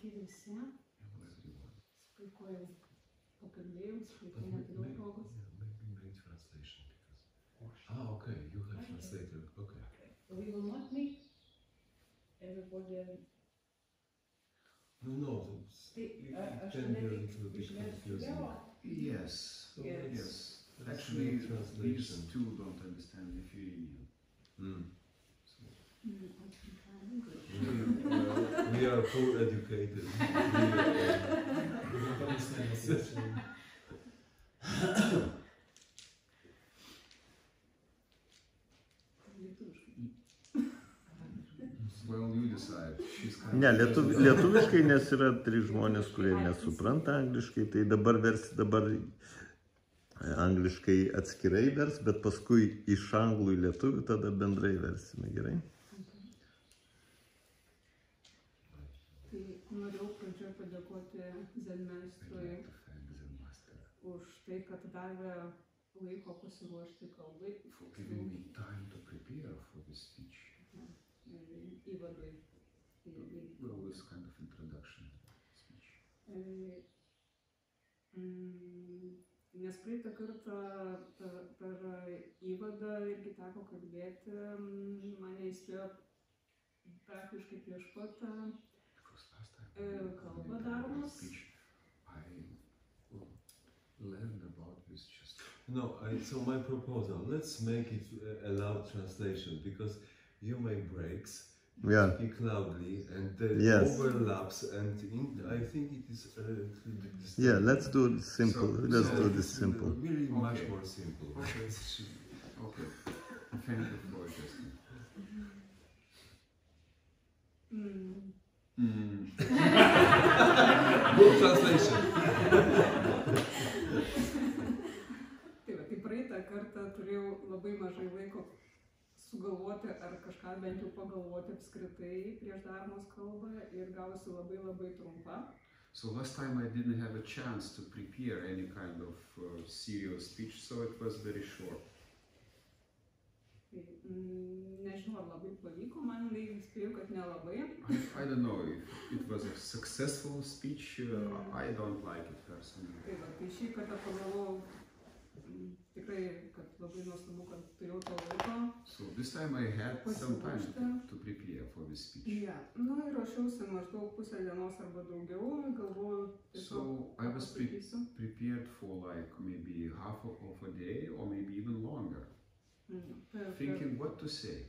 Sveiki visi. Puiku jau pakalbėjau, puiku neturėjau progos. Maybe translation because... okay, you have translated, okay. We will not meet everybody. No, it can be a little bit confusing. Yes. Actually, these two don't understand Lithuanian. We are poor educated. Well, you decide. Ne, lietuviškai, nes yra 3 žmonės, kurie nesupranta angliškai, tai dabar angliškai atskirai vers, bet paskui iš anglų į lietuvių tada bendrai versime, gerai? Tai norėjau pradžioje padėkoti Zenmeistrui už tai, kad davė laiko pasiruošti kalbai. For giving me time to prepare for this speech. Įvadui. Well, this kind of introduction speech. Nes praeitą kartą per įvadą irgi teko kalbėti, mane įspėjo praktiškai prieš pat kalbą daromas. I learned about this just... No, so my proposal, let's make it a loud translation because you make breaks. Yeah. Speak loudly and there overlaps and I think it is a little bit disturbing. Yeah, let's do it simple. Let's do this simple. Really much more simple. Okay. Thank you for adjusting. Good translation. Tai praeitą kartą turėjau labai mažai laiko sugalvoti ar kažką bent jau pagalvoti apskritai prieš daromos kalbą ir gausi labai trumpa. So last time I didn't have a chance to prepare any kind of serious speech, so it was very short. Nežinau, ar labai pavyko, man spėjau, kad nelabai. I don't know if it was a successful speech, I don't like it personally. Tai šį kartą pagalvojau tikrai, kad labai nuostabu, kad turėjau to laiko. So this time I had some time to prepare for this speech. Nu ir ruošiausi maždaug pusę dienos arba daugiau, galvoju So I was prepared for like maybe half of a day or maybe even longer. Thinking what to say.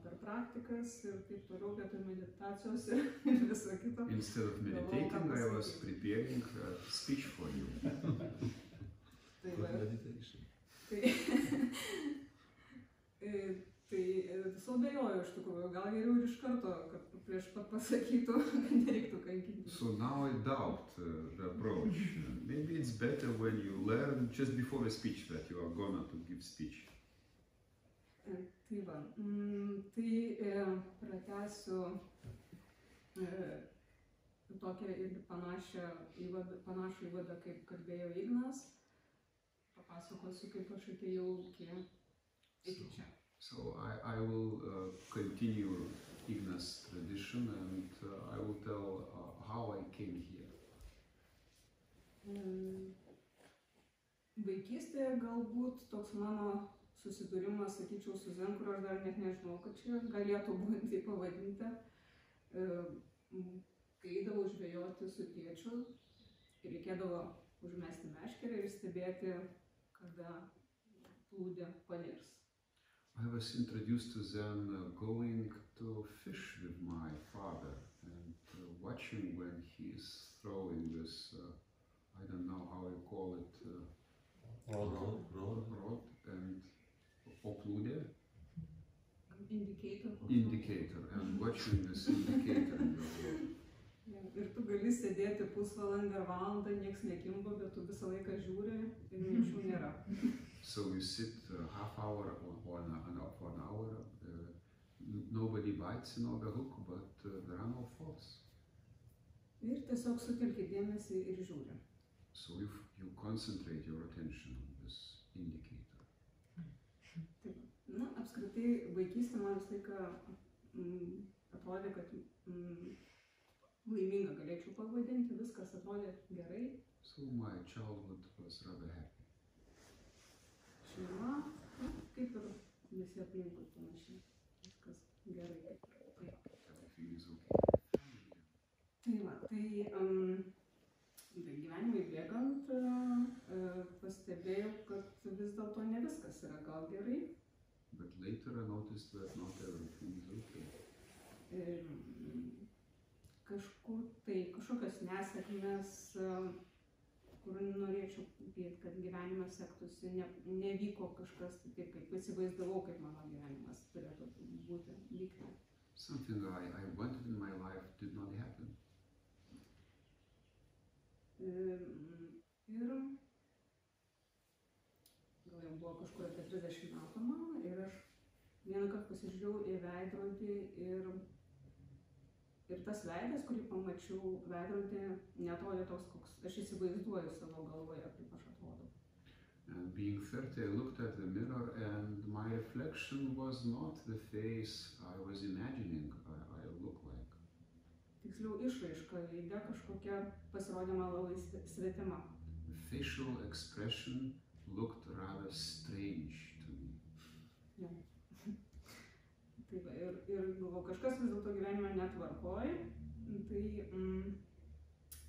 Per praktikas ir taip toliau, vietoj meditacijos ir viso kito. Instead of meditating, I was preparing a speech for you. Meditation. Tai viso abejoju iš tikrųjų, gal geriau ir iš karto, kad prieš pat pasakytų, kad nereiktų kankinti. So now I doubt the approach. Maybe it's better when you learn just before the speech that you are gonna to give speech. Tai va, tai pratęsiu tokią irgi panašų įvadą, kaip kalbėjo Ignas. Papasakosiu, kaip aš atėjau iki čia. So I will continue Ignas' tradition and I will tell how I came here. Vaikystėje galbūt toks mano susidūrimas, sakyčiau, su Zen, kur aš dar net nežinau, kad čia galėtų būti tai pavadinti. Kai eidavau žvejoti su tėčiu, reikėdavo užmesti meškerę ir stebėti, kada plūdė panirs. I was introduced to Zen going to fish with my father and watching when he's throwing this, I don't know how you call it, rod and oplūdė? Indicator, and watching this indicator in the rod. Ir tu gali sėdėti pusvalandį ar valandą, nieks nekimba, bet tu visą laiką žiūri ir minčių nėra. So you sit half hour or an hour, nobody bites on the hook, but there are no faults. Ir tiesiog sutelki dėmesį ir žiūri. So you concentrate your attention on this indicator. Taip. Na, apskritai vaikystė man visą laiką atrodė, kad laiminga galėčiau pavadinti, viskas atrodė gerai. So my childhood was rather happy. Šeima, kaip ir visi aplinkui panašiai. Viskas gerai. Everything is okay. Tai va, tai gyvenimui bėgant pastebėjau, kad vis dėlto ne viskas yra gal gerai. But later I noticed that not everything is okay. Kažkokios nesėkmės, kur norėčiau, kad gyvenimas sektųsi, nevyko kažkas taip, kaip įsivaizdavau, kaip mano gyvenimas turėtų vykti. Something I wanted in my life did not happen. Ir gal jau buvo kažkur apie 30 metų man, ir aš vieną kartą pasižiūrėjau į veidrodį ir tas veidas, kurį pamačiau veidrodį, neatrodė toks, koks aš įsivaizduoju savo galvoje, kaip aš atrodau. And being 30, I looked at the mirror and my reflection was not the face I was imagining I look like. Tiksliau, išraiška veide kažkokia pasirodė man labai svetima. The facial expression looked rather strange to me. Ja. Tai va, ir buvo kažkas vis dėlto gyvenime netvarkoj, tai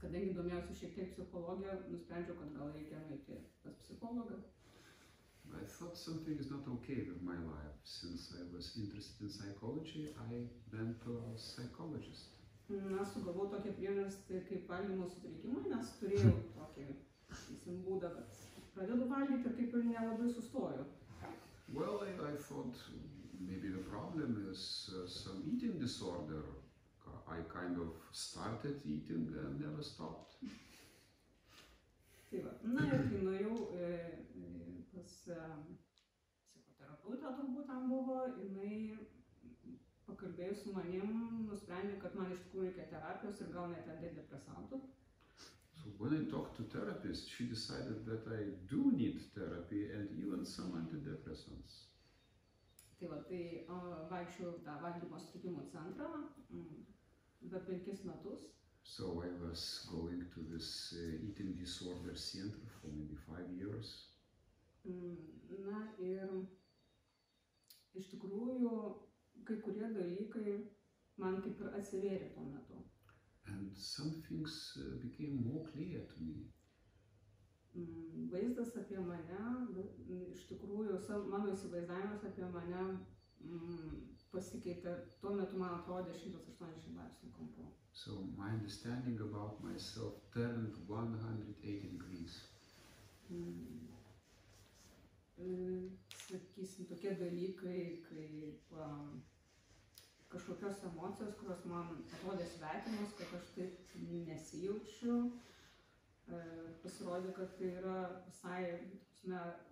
kadangi domėjausi šiek tiek psichologiją, nusprendžiau, kad gal reikia nueiti pas psichologą. I thought something is not okay with my life. Since I was interested in psychology, I went to a psychologist. Na, sugalvojau tokią priežastį kaip valgymo sutrikimai, nes turėjau tokį būdą, kad pradedu valgyti ir kaip ir nelabai sustoju. Well, I thought maybe the problem is some eating disorder. I kind of started eating and never stopped. Tai va, na ir kai nuėjau pas psichoterapeutę, turbūt ten buvo, jinai pakalbėjus su manim, nusprendė, kad man iš tikrųjų reikia terapijos ir gal net antidepresantų. So when I talked to therapist, she decided that I do need therapy and even some antidepressants. Tai va, tai vaikščiau tą valgymo sutrikimų centrą be 5 metus. So I was going to this eating disorder center for maybe 5 years. Na ir iš tikrųjų kai kurie dalykai man kaip ir atsivėrė tuo metu. And some things became more clear to me. Vaizdas apie mane, iš tikrųjų, mano įsivaizdavimas apie mane pasikeitė, tuo metu man atrodė 180 laipsnių kampu. So my understanding about myself turned 180 degrees. Sakysim, tokie dalykai, kaip kažkokios emocijos, kurios man atrodė svetimos, kad aš taip nesijaučiu. Pasirodė, kad tai yra visai,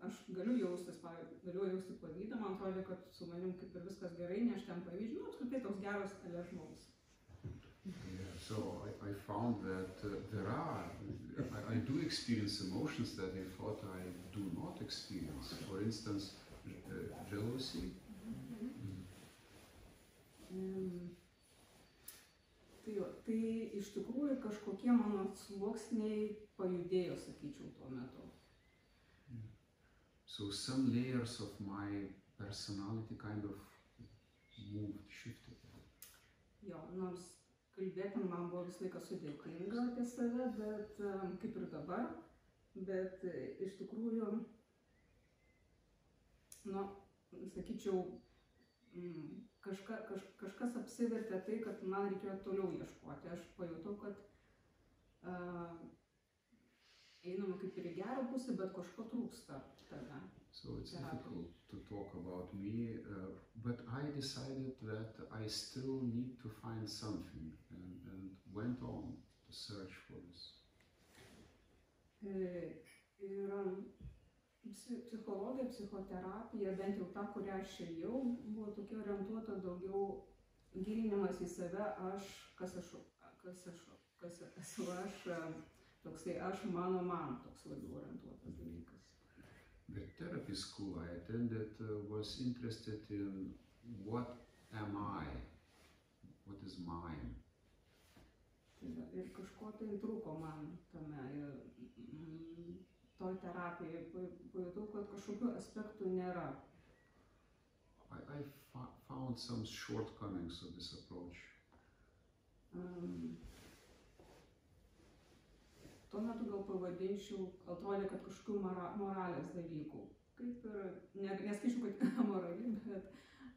aš galiu jausti pavydą, man atrodė, kad su manim kaip ir viskas gerai, nes ten pavydžiu, apskritai toks geras žmogus. Yeah, so I found that I do experience emotions that I thought I do not experience. For instance, jealousy. Tai iš tikrųjų kažkokie mano sluoksniai pajudėjo, sakyčiau, tuo metu. So some layers of my personality kind of moved, shifted. Jo, nors kalbėti man buvo visą laiką sudėtinga apie save, bet kaip ir dabar, bet iš tikrųjų, sakyčiau, kažkas apsivertė tai, kad man reikėjo toliau ieškoti. Aš pajutau, kad einama kaip ir į gerą pusę, bet kažko trūksta tada. So it's difficult to talk about me, but I decided that I still need to find something and went on to search for this. Ir psichologija, psichoterapija, bent jau ta, kurią aš ėjau, buvo tokia orientuota daugiau gilinimas į save, kas esu aš, toksai aš, mano, man, toks labiau orientuotas dalykas. The therapy school I attended was interested in what am I, what is mine. kažko tai trūko man tame ir toj terapijai. Pajutau, kad kažkokių aspektų nėra. I found some shortcomings of this approach. Tuo metu gal pavadinčiau, atrodė, kad kažkokių moralės dalykų. Kaip ir, neskaičiau, kad amorali,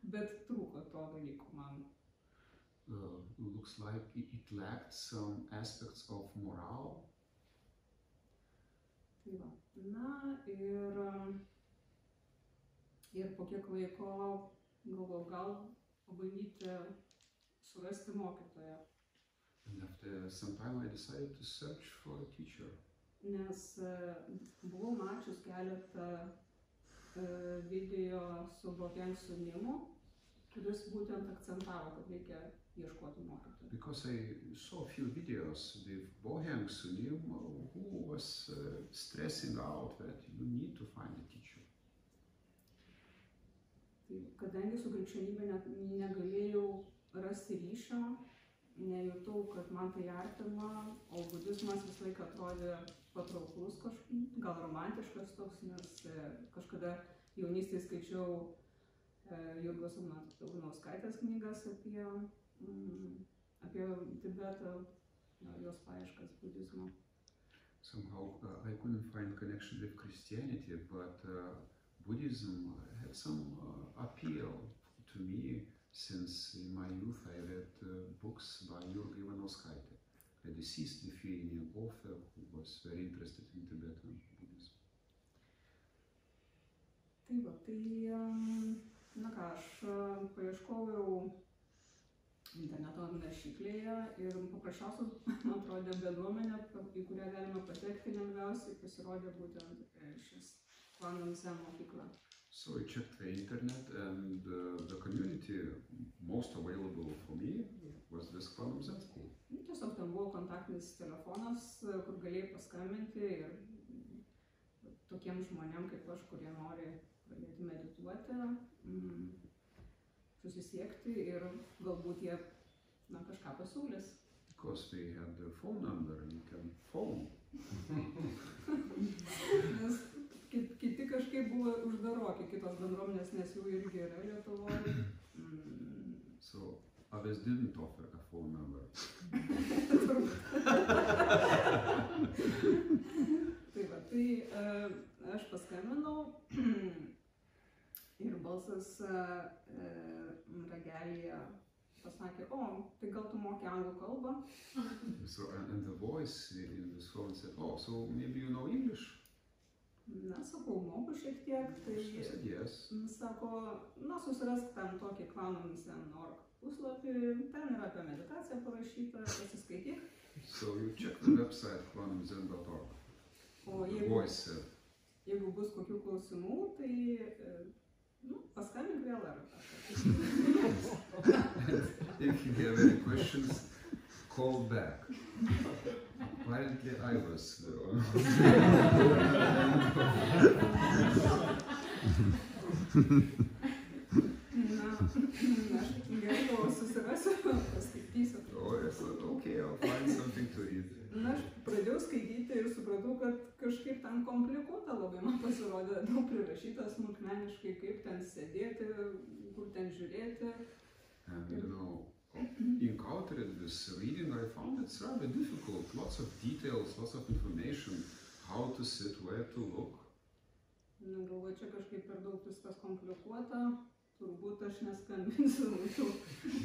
bet trūko to dalyko man. Looks like it lacked some aspects of morale. Tai va. Na ir po kiek laiko galvojau, gal pabandyti surasti mokytoją. And after some time I decided to search for a teacher. Nes buvau mačius keletą video su Boheng Sunimu, kuris būtent akcentavo, kad reikia ieškoti mokytojų. Because I saw a few videos with Boheng Sunim who was stressing out that you need to find a teacher. Tai kadangi su krikščionybė negalėjau rasti ryšio, nejutau, kad man tai artima, o budizmas visą laiką atrodė patrauklus, gal romantiškas toks, nes kažkada jaunystėje skaičiau Jurgos Ugnauskaitės knygas apie Tibetą, jos paieškas budizmo. Somehow I couldn't find connection with Christianity, but Buddhism had some appeal to me. Since in my youth I read books by Jurga Ivanauskaitė, a deceased Lithuanian author who was very interested in Tibetan Buddhism. Tai va, na ką, aš paieškojau interneto naršyklėje ir paprasčiausia, man atrodė, bendruomenė, į kurią galima patekti lengviausiai, pasirodė būtent šis Quantum Zen mokykla. So I checked the internet, and the community most available for me was this Quantum Zen school. Tiesiog ten buvo kontaktinis telefonas, kur galėjai paskambinti ir tokiems žmonėm kaip aš, kurie nori pradėti medituoti, susisiekti ir galbūt jie kažką pasiūlys. Because they had the phone number and you can phone. Nes kiti kažkaip buvo uždaroki, kitos bendruomenės, nes jų irgi yra Lietuvoje. So others didn't offer a phone number. Tai va, tai aš paskambinau ir balsas ragelyje pasakė, tai gal tu moki anglų kalbą? So and the voice in this phone said, so maybe you know English? Na, sakau, moku šiek tiek, tai yes. Sako, susirask tam tokį quantumzen.org puslapį, ten yra apie meditaciją parašyta, pasiskaityk. So you check the website quantumzen.org. O jeigu bus kokių klausimų, tai paskambink vėl ar If you have any questions, call back. Apparently I was gerai, susirasiu, paskaitysiu. I thought, okay, I'll find something to eat. Na, aš pradėjau skaityti ir supratau, kad kažkaip ten komplikuota labai man pasirodė, daug prirašyta smulkmeniškai, kaip ten sėdėti, kur ten žiūrėti. And encountering this reading, I found it's rather difficult. Lots of details, lots of information, how to sit, where to look. Galvoju, čia kažkaip per daug viskas komplikuota, turbūt aš neskambinsiu.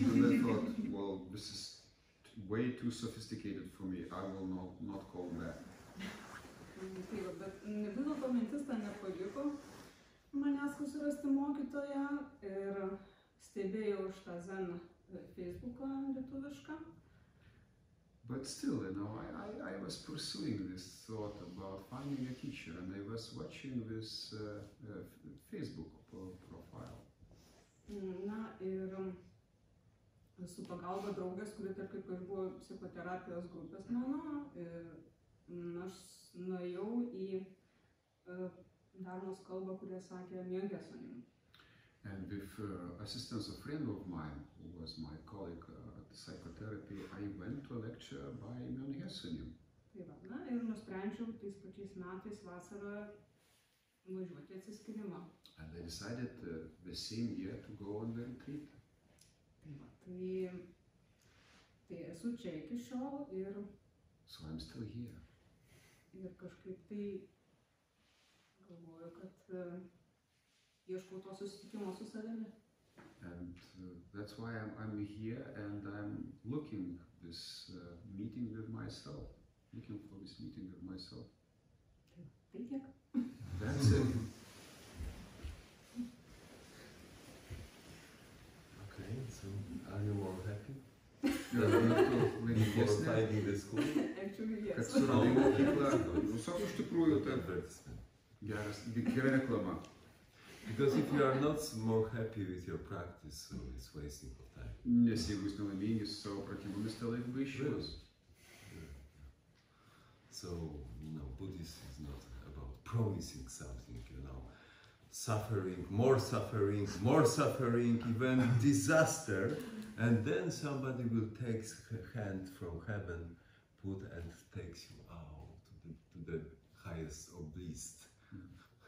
And I thought, well, this is way too sophisticated for me. I will not call back. Tai va, bet vis dėlto mintis ten nepaliko manęs susirasti mokytoją ir stebėjau už tą Zen Facebooką lietuvišką. But still, I was pursuing this thought about finding a teacher, and I was watching this Facebook profile. Na ir su pagalba draugės, kuri tarp kaip buvo psichoterapijos grupės mano, aš nuėjau į Dharmos kalbą, kurią sakė Mjönge Sunim. And with assistance of a friend of mine, who was my colleague at psychotherapy, I went to a lecture by Mjön Hessonim. Tai va, na ir nusprendžiau tais pačiais metais vasarą važiuoti atsiskyrimą. And I decided the same year to go on the retreat. Tai va, tai esu čia iki šiol ir So I'm still here. kažkaip tai galvoju, kad ieškau to susitikimo su savimi. And that's why I'm here and I'm looking this meeting with myself. Looking for this meeting with myself. Tai tiek. That's it. Okay, so are you more happy Laimingesnė, before finding the school? Actually, kad yes. suradai mokyklą. Sako, iš tikrųjų, tai Advertisement. gera reklama. Because if you are not more happy with your practice, so it's wasting of time. Nes jeigu jūs nelaimingi su savo pratybomis, tai laik gaišius. So, Buddhism is not about promising something, suffering, more suffering, even disaster, and then somebody will take a hand from heaven, and takes you out to the highest of bliss,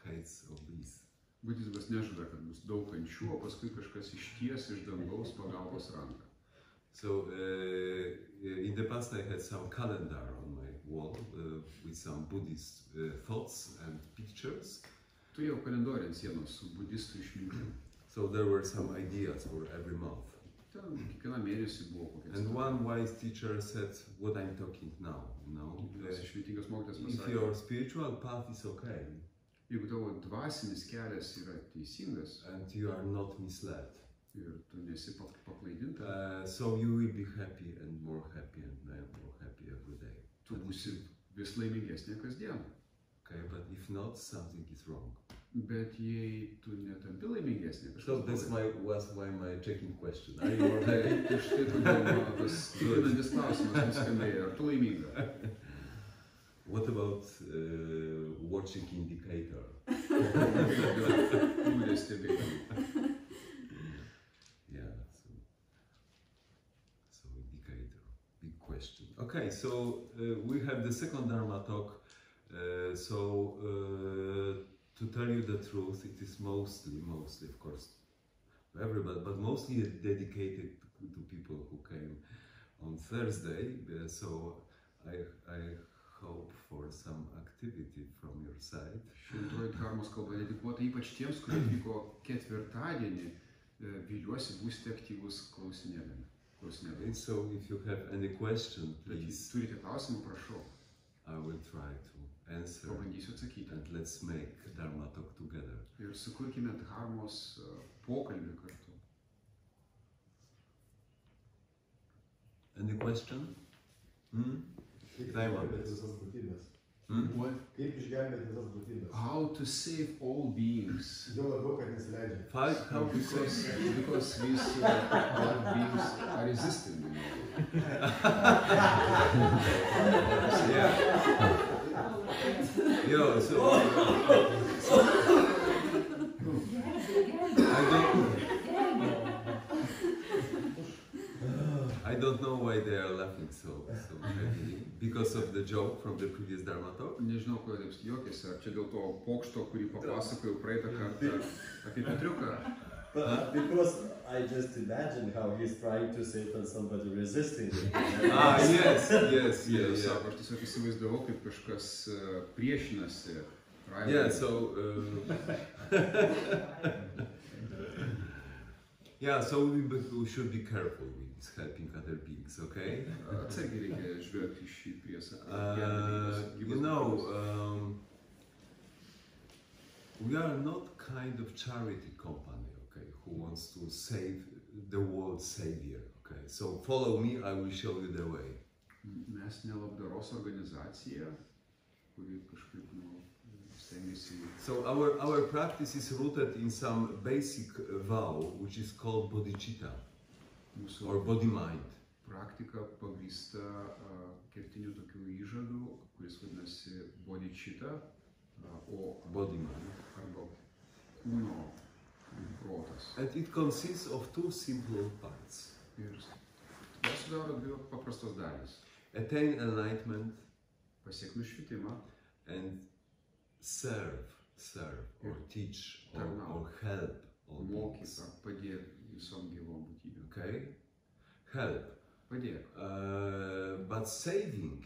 heights of bliss. Budizmas nežada, kad bus daug kančių, o paskui kažkas išties iš dangaus pagalbos ranką. So, in the past I had some calendar on my wall with some Buddhist thoughts and pictures. Turėjau kalendorių ant sienos su budistų išmintim. So there were some ideas for every month. Ten kiekvieną mėnesį buvo kokia. And one wise teacher said, what I'm talking now, Išmintingas mokytojas if pasakė, your spiritual path is okay jeigu tavo dvasinis kelias yra teisingas and you are not misled, ir tu nesi paklaidinta, so you will be happy and more happy every day. tu būsi vis laimingesnė kasdien. Okay, but if not, something is wrong. Bet jei tu netampi laimingesnė, So kažkas was my checking question. Are you more happy? Tai štai todėl mano tas tikrinantis klausimas nuskambėjo, ar tu laiminga? What about watching indicator? Būdės stebėjimai. Yeah, so indicator, big question. Okay, so we have the second Dharma talk. To tell you the truth, it is mostly of course, everybody, but mostly dedicated to people who came on Thursday. So I hope for some activity from your side. Šventoji dharmos kalba dedikuota ypač tiems, kurie atvyko ketvirtadienį. Viliuosi būsite aktyvus klausinėdami. So if you have any question, please, Turite klausimų, prašau. I will try to answer. Pabandysiu atsakyti. And let's make Dharma talk together. Ir sukurkime dharmos pokalbį kartu. Any question? Kaip išgelbėti visas būtybės? How to save all beings. Dėl labiau, kad nesileidžia. How to say? Because these all beings are resisting. Yeah. I don't know why they are laughing so heavily. Because of the joke from the previous Dharma talk? Nežinau, kodėl taip juokiasi, ar čia dėl to pokšto, kurį papasakojau praeitą kartą apie Petriuką. Because I just imagine how he's trying to say that somebody resisting him. Yes. Sako, aš tiesiog įsivaizdavau, kaip kažkas priešinasi. Yeah, so so we should be careful with helping other beings, okay? Atsargiai reikia žvelgti šį priesaką. We are not kind of charity company, okay, who wants to save the world savior, okay? So follow me, I will show you the way. Mes ne labdaros organizacija, kuri kažkaip stengiasi. So our practice is rooted in some basic vow, which is called bodhicitta, or body mind. Praktika pagrįsta kertinių tokių įžadų, kuris vadinasi bodhicitta, o body mind. arba kūno protas. And it consists of two simple parts. Ir jas sudaro dvi paprastos dalys. Attain enlightenment Pasiek nušvitimą and serve or teach or help all mokyk beings. ar padėk visom gyvom būtybėm. Okay? Help. Padėk. But saving,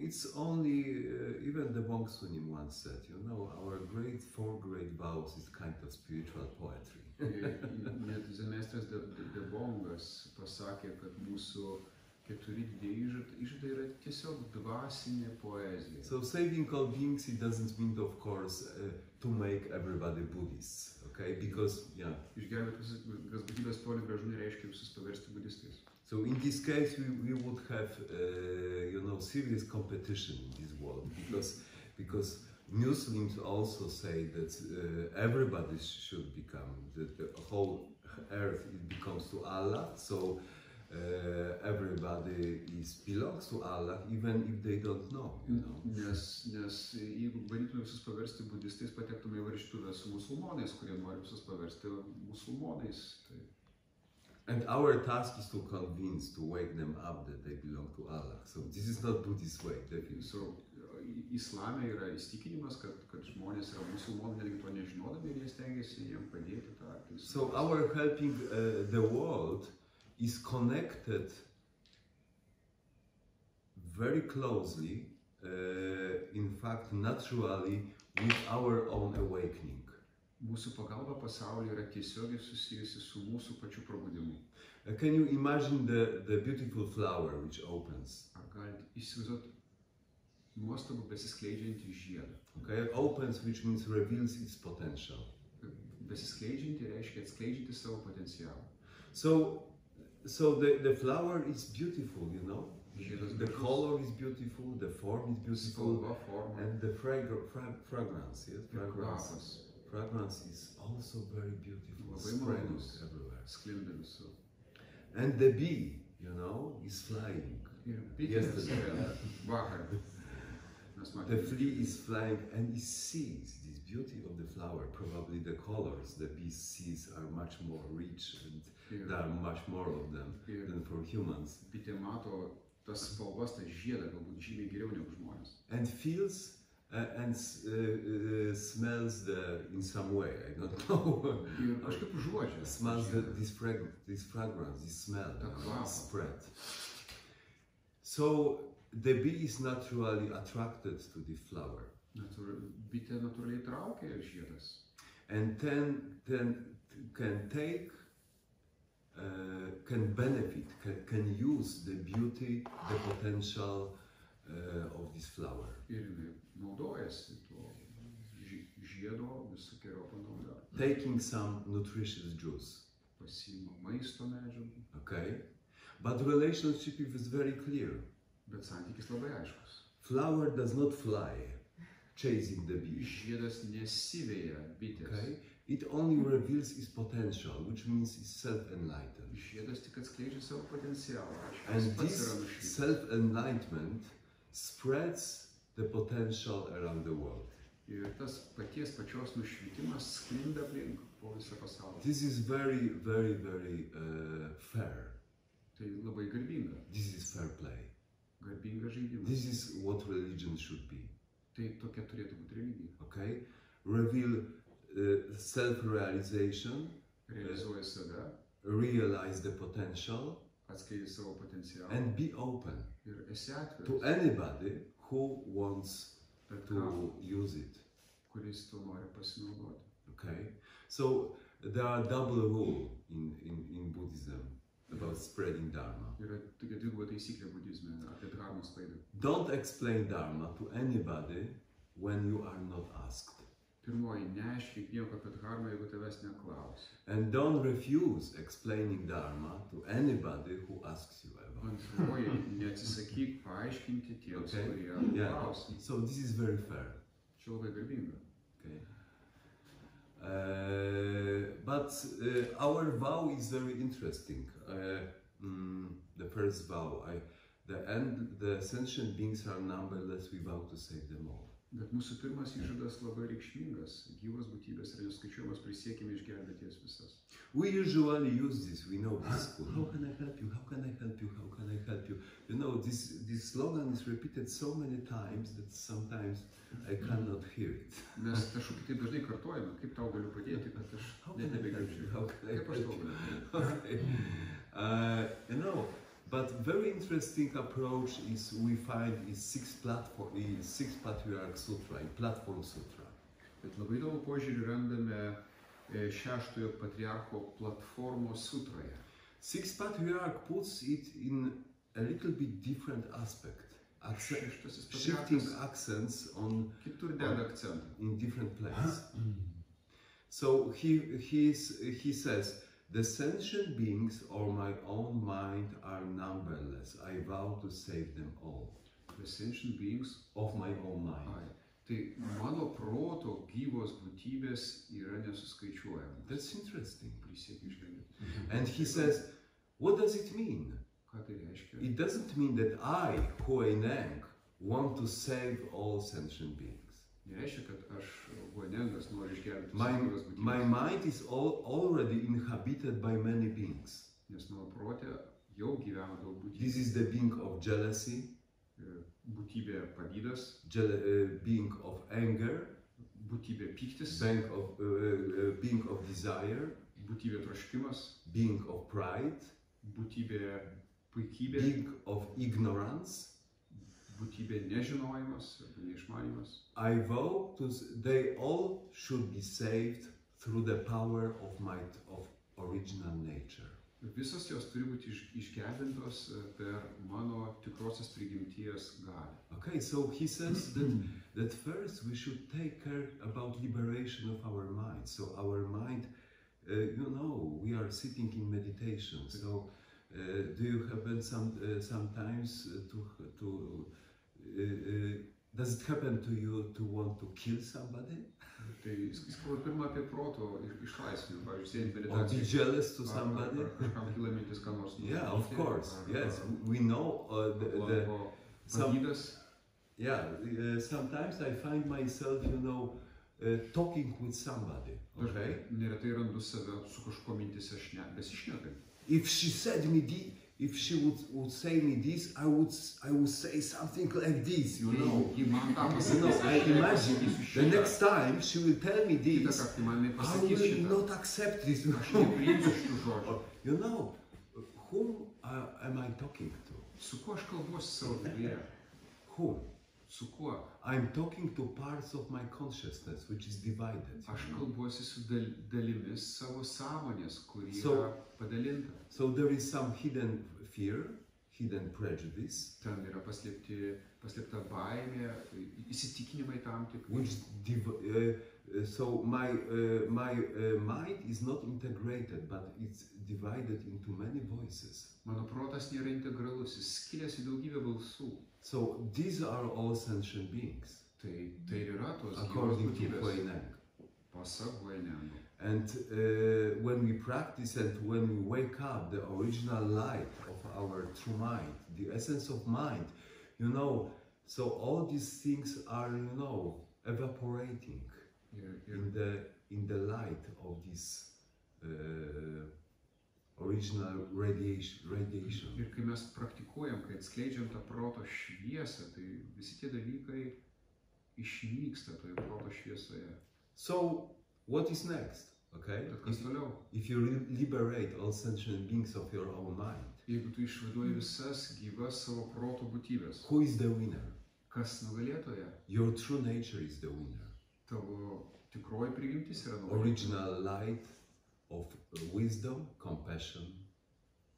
it's only, even the monk Sunim once said, our four great vows is kind of spiritual poetry. Net Zemestras Debongas pasakė, kad mūsų keturi didieji įžadai yra tiesiog dvasinė poezija. So saving all beings, it doesn't mean, of course, to make everybody Buddhists, okay? Because, Išgelbėti visas būtybės toli gražu nereiškia visus paversti budistais. So in this case, we would have, serious competition in this world, because Muslims also say that everybody should become, that the whole earth becomes to Allah, so everybody belongs to Allah, even if they don't know, Nes jeigu bandytume visus paversti budistais, patektume į varžytuvę su musulmonais, kurie nori visus paversti musulmonais. And our task is to convince, to wake them up that they belong to Allah. So this is not Buddhist way, definitely. So, Islame yra įstikinimas, kad žmonės yra musulmonai, netgi to nežinodami, ir jie stengiasi jiems padėti tą. So our helping the world is connected very closely, in fact, naturally, with our own awakening. Mūsų pagalba pasaulyje yra tiesiogiai susijusi su mūsų pačių prabudimu. Can you imagine the beautiful flower which opens? Ar galite įsivaizduoti nuostabų besiskleidžiantį žiedą? Okay, opens, which means reveals its potential. Besiskleidžiantį reiškia atskleidžiantį savo potencialą. So the flower is beautiful, Žiedas The gražus, color is beautiful, the form is beautiful, spalva, forma and the fragrance, yes, ir kvapas. fragrance is also very beautiful, Labai spreading malonus, everywhere. sklinda visur. And the bee, is flying. Ir bitės Yesterday. skrenda vakar. Mes The matėme. flea is flying and it sees this beauty of the flower. Probably the colors the bee sees are much more rich and Ir there are much more of them Ir- than for humans. bitė mato tas spalvas, tą žiedą galbūt žymiai geriau negu žmonės. And feels and smells in some way, I don't know. Ir kažkaip užuodžia. Smells žiedą. this fragrance, this smell, The kvapą. spread. So the bee is naturally attracted to the flower, Bitė natūraliai traukia žiedas. and then can take, can benefit, can use the beauty, the potential of this flower. Ir jinai naudojasi tuo žiedo visokeriopą naudą. Taking some nutritious juice, Pasiima maisto medžiagų, okay? But the relationship is very clear. bet santykis labai aiškus. Flower does not fly, chasing the bee, Žiedas nesiveja bitės. okay? It only reveals its potential, which means it's self-enlightened. Žiedas tik atskleidžia savo potencialą. And Jis pats yra this nušvitęs. self-enlightenment spreads the potential around the world. Ir tas pačios nušvitimas sklinda aplink po visą pasaulį. This is very, very, very fair. Tai labai garbinga. This is fair play. Garbinga žaidimas. This is what religion should be, Tai tokia turėtų būti religija. okay? Reveal self-realization, Realizuoja save, realize the potential, atskleidžia savo potencialą and be open ir esi to atviras, anybody who wants bet to kam, use it, kuris to nori pasinaudoti. okay? So there are double rule in Buddhism about spreading Dharma. Yra tokia dviguba taisyklė budizme apie dharmos sklaidą. Don't explain Dharma to anybody when you are not asked. Pirmoji, neaiškink nieko apie dharmą, jeigu tavęs neklaus. And don't refuse explaining Dharma to anybody who asks you about it. Antroji, neatsisakyk paaiškinti tiems, Okay. kurie Yeah, klaus. so this is very fair. Čia labai garbinga. Okay. But our vow is very interesting. The first vow, the sentient beings are numberless, we vow to save them all. Bet mūsų pirmas įžadas labai reikšmingas. Gyvos būtybės yra neskaičiuojamas, prisiekime išgelbėti jas visas. We usually use this, we know this school. How can I help you? How can I help you? How can I help you? You know, this slogan is repeated so many times that sometimes I cannot hear it. Mes tą šūkį taip dažnai kartojame, kaip tau galiu padėti, kad aš net nebegirdžiu. How can I Kaip aš tau galiu padėti? Okay. You know, but very interesting approach is we find is six patriarch sutra, in platform sutra. Bet labai daug požiūrį randame šeštojo patriarcho platformos sutroje. Six patriarch puts it in a little bit different aspect, Šeštasis shifting patriarchas accents on kitur deda akcentą. in different places. So he says, the sentient beings or my own mind are numberless. I vow to save them all. The sentient beings Of my own mind. Ai, tai mano proto gyvos būtybės yra nesuskaičiuojamos. That's interesting. Prisiekiu išgelbėti. And he says, what does it mean? Ką tai reiškia? It doesn't mean that I, Huineng, want to save all sentient beings. Nereiškia, kad aš Huinengas noriu išgelbėti My gyvas būtybės. mind is already inhabited by many beings. Nes mano prote jau gyvena daug This būtybių. is the being of jealousy, Būtybė pavydas, being of anger, būtybė pyktis, being of desire, būtybė troškimas, being of pride, būtybė puikybė, being of ignorance. būtybė nežinojimas arba neišmanimas. I vow they all should be saved through the power of original nature. Visos jos turi būti išgelbintos per mano tikrosios prigimties galią. Okay, so he says that first we should take care about liberation of our mind. So our mind, we are sitting in meditation. So do you happen sometimes does it happen to you to want to kill somebody? Tai jis kalba pirmą apie proto išlaisvinimą, pavyzdžiui, sėdint Or be meditacijoje. jealous to somebody? Ar kažkam kyla mintis, ką nors Yeah, of nužudyti, course. ar- Yes, ar we know aplanko some- pavydas. sometimes I find myself, talking with somebody. Okay. Neretai randu save su kažkuo mintise besišnekant. If she would say me this, I would say something like this, Jei man tą I pasakys, imagine pasakysiu the šitą. next time she will tell me Kitą this. kartą man I pasakys will šitą. not accept this. Aš nepriimsiu šitų žodžių. Whom am I talking to? Su kuo aš kalbuosi savo viduje? Who? Su kuo? I'm talking to parts of my consciousness which is divided. Aš kalbuosi su dalimis savo sąmonės, kuri So- yra padalinta. So there is some hidden fear, hidden prejudice, Ten yra paslėpta baimė, įsitikinimai tam tikri. which so my mind is not integrated, but it's divided into many voices. Mano protas nėra integralus, jis skiriasi į daugybę balsų. So these are all sentient beings, Tai ir yra tos gyvos according to būtybės. Huineng. Pasak Huinengo. And when we practice and when we wake up, the original light of our true mind, the essence of mind, so all these things are, evaporating in the light of this original radiation. Ir kai mes praktikuojam, kai atskleidžiam tą proto šviesą, tai visi tie dalykai išnyksta toje proto šviesoje. So what is next? Okay? Bet kas toliau? If you liberate all sentient beings of your own mind, Jeigu tu išvaduoji visas gyvas savo proto būtybės, who is the winner? kas nugalėtoja? Your true nature is the winner. Tavo tikroji prigimtis yra nugalėtoja. Original light of wisdom, compassion,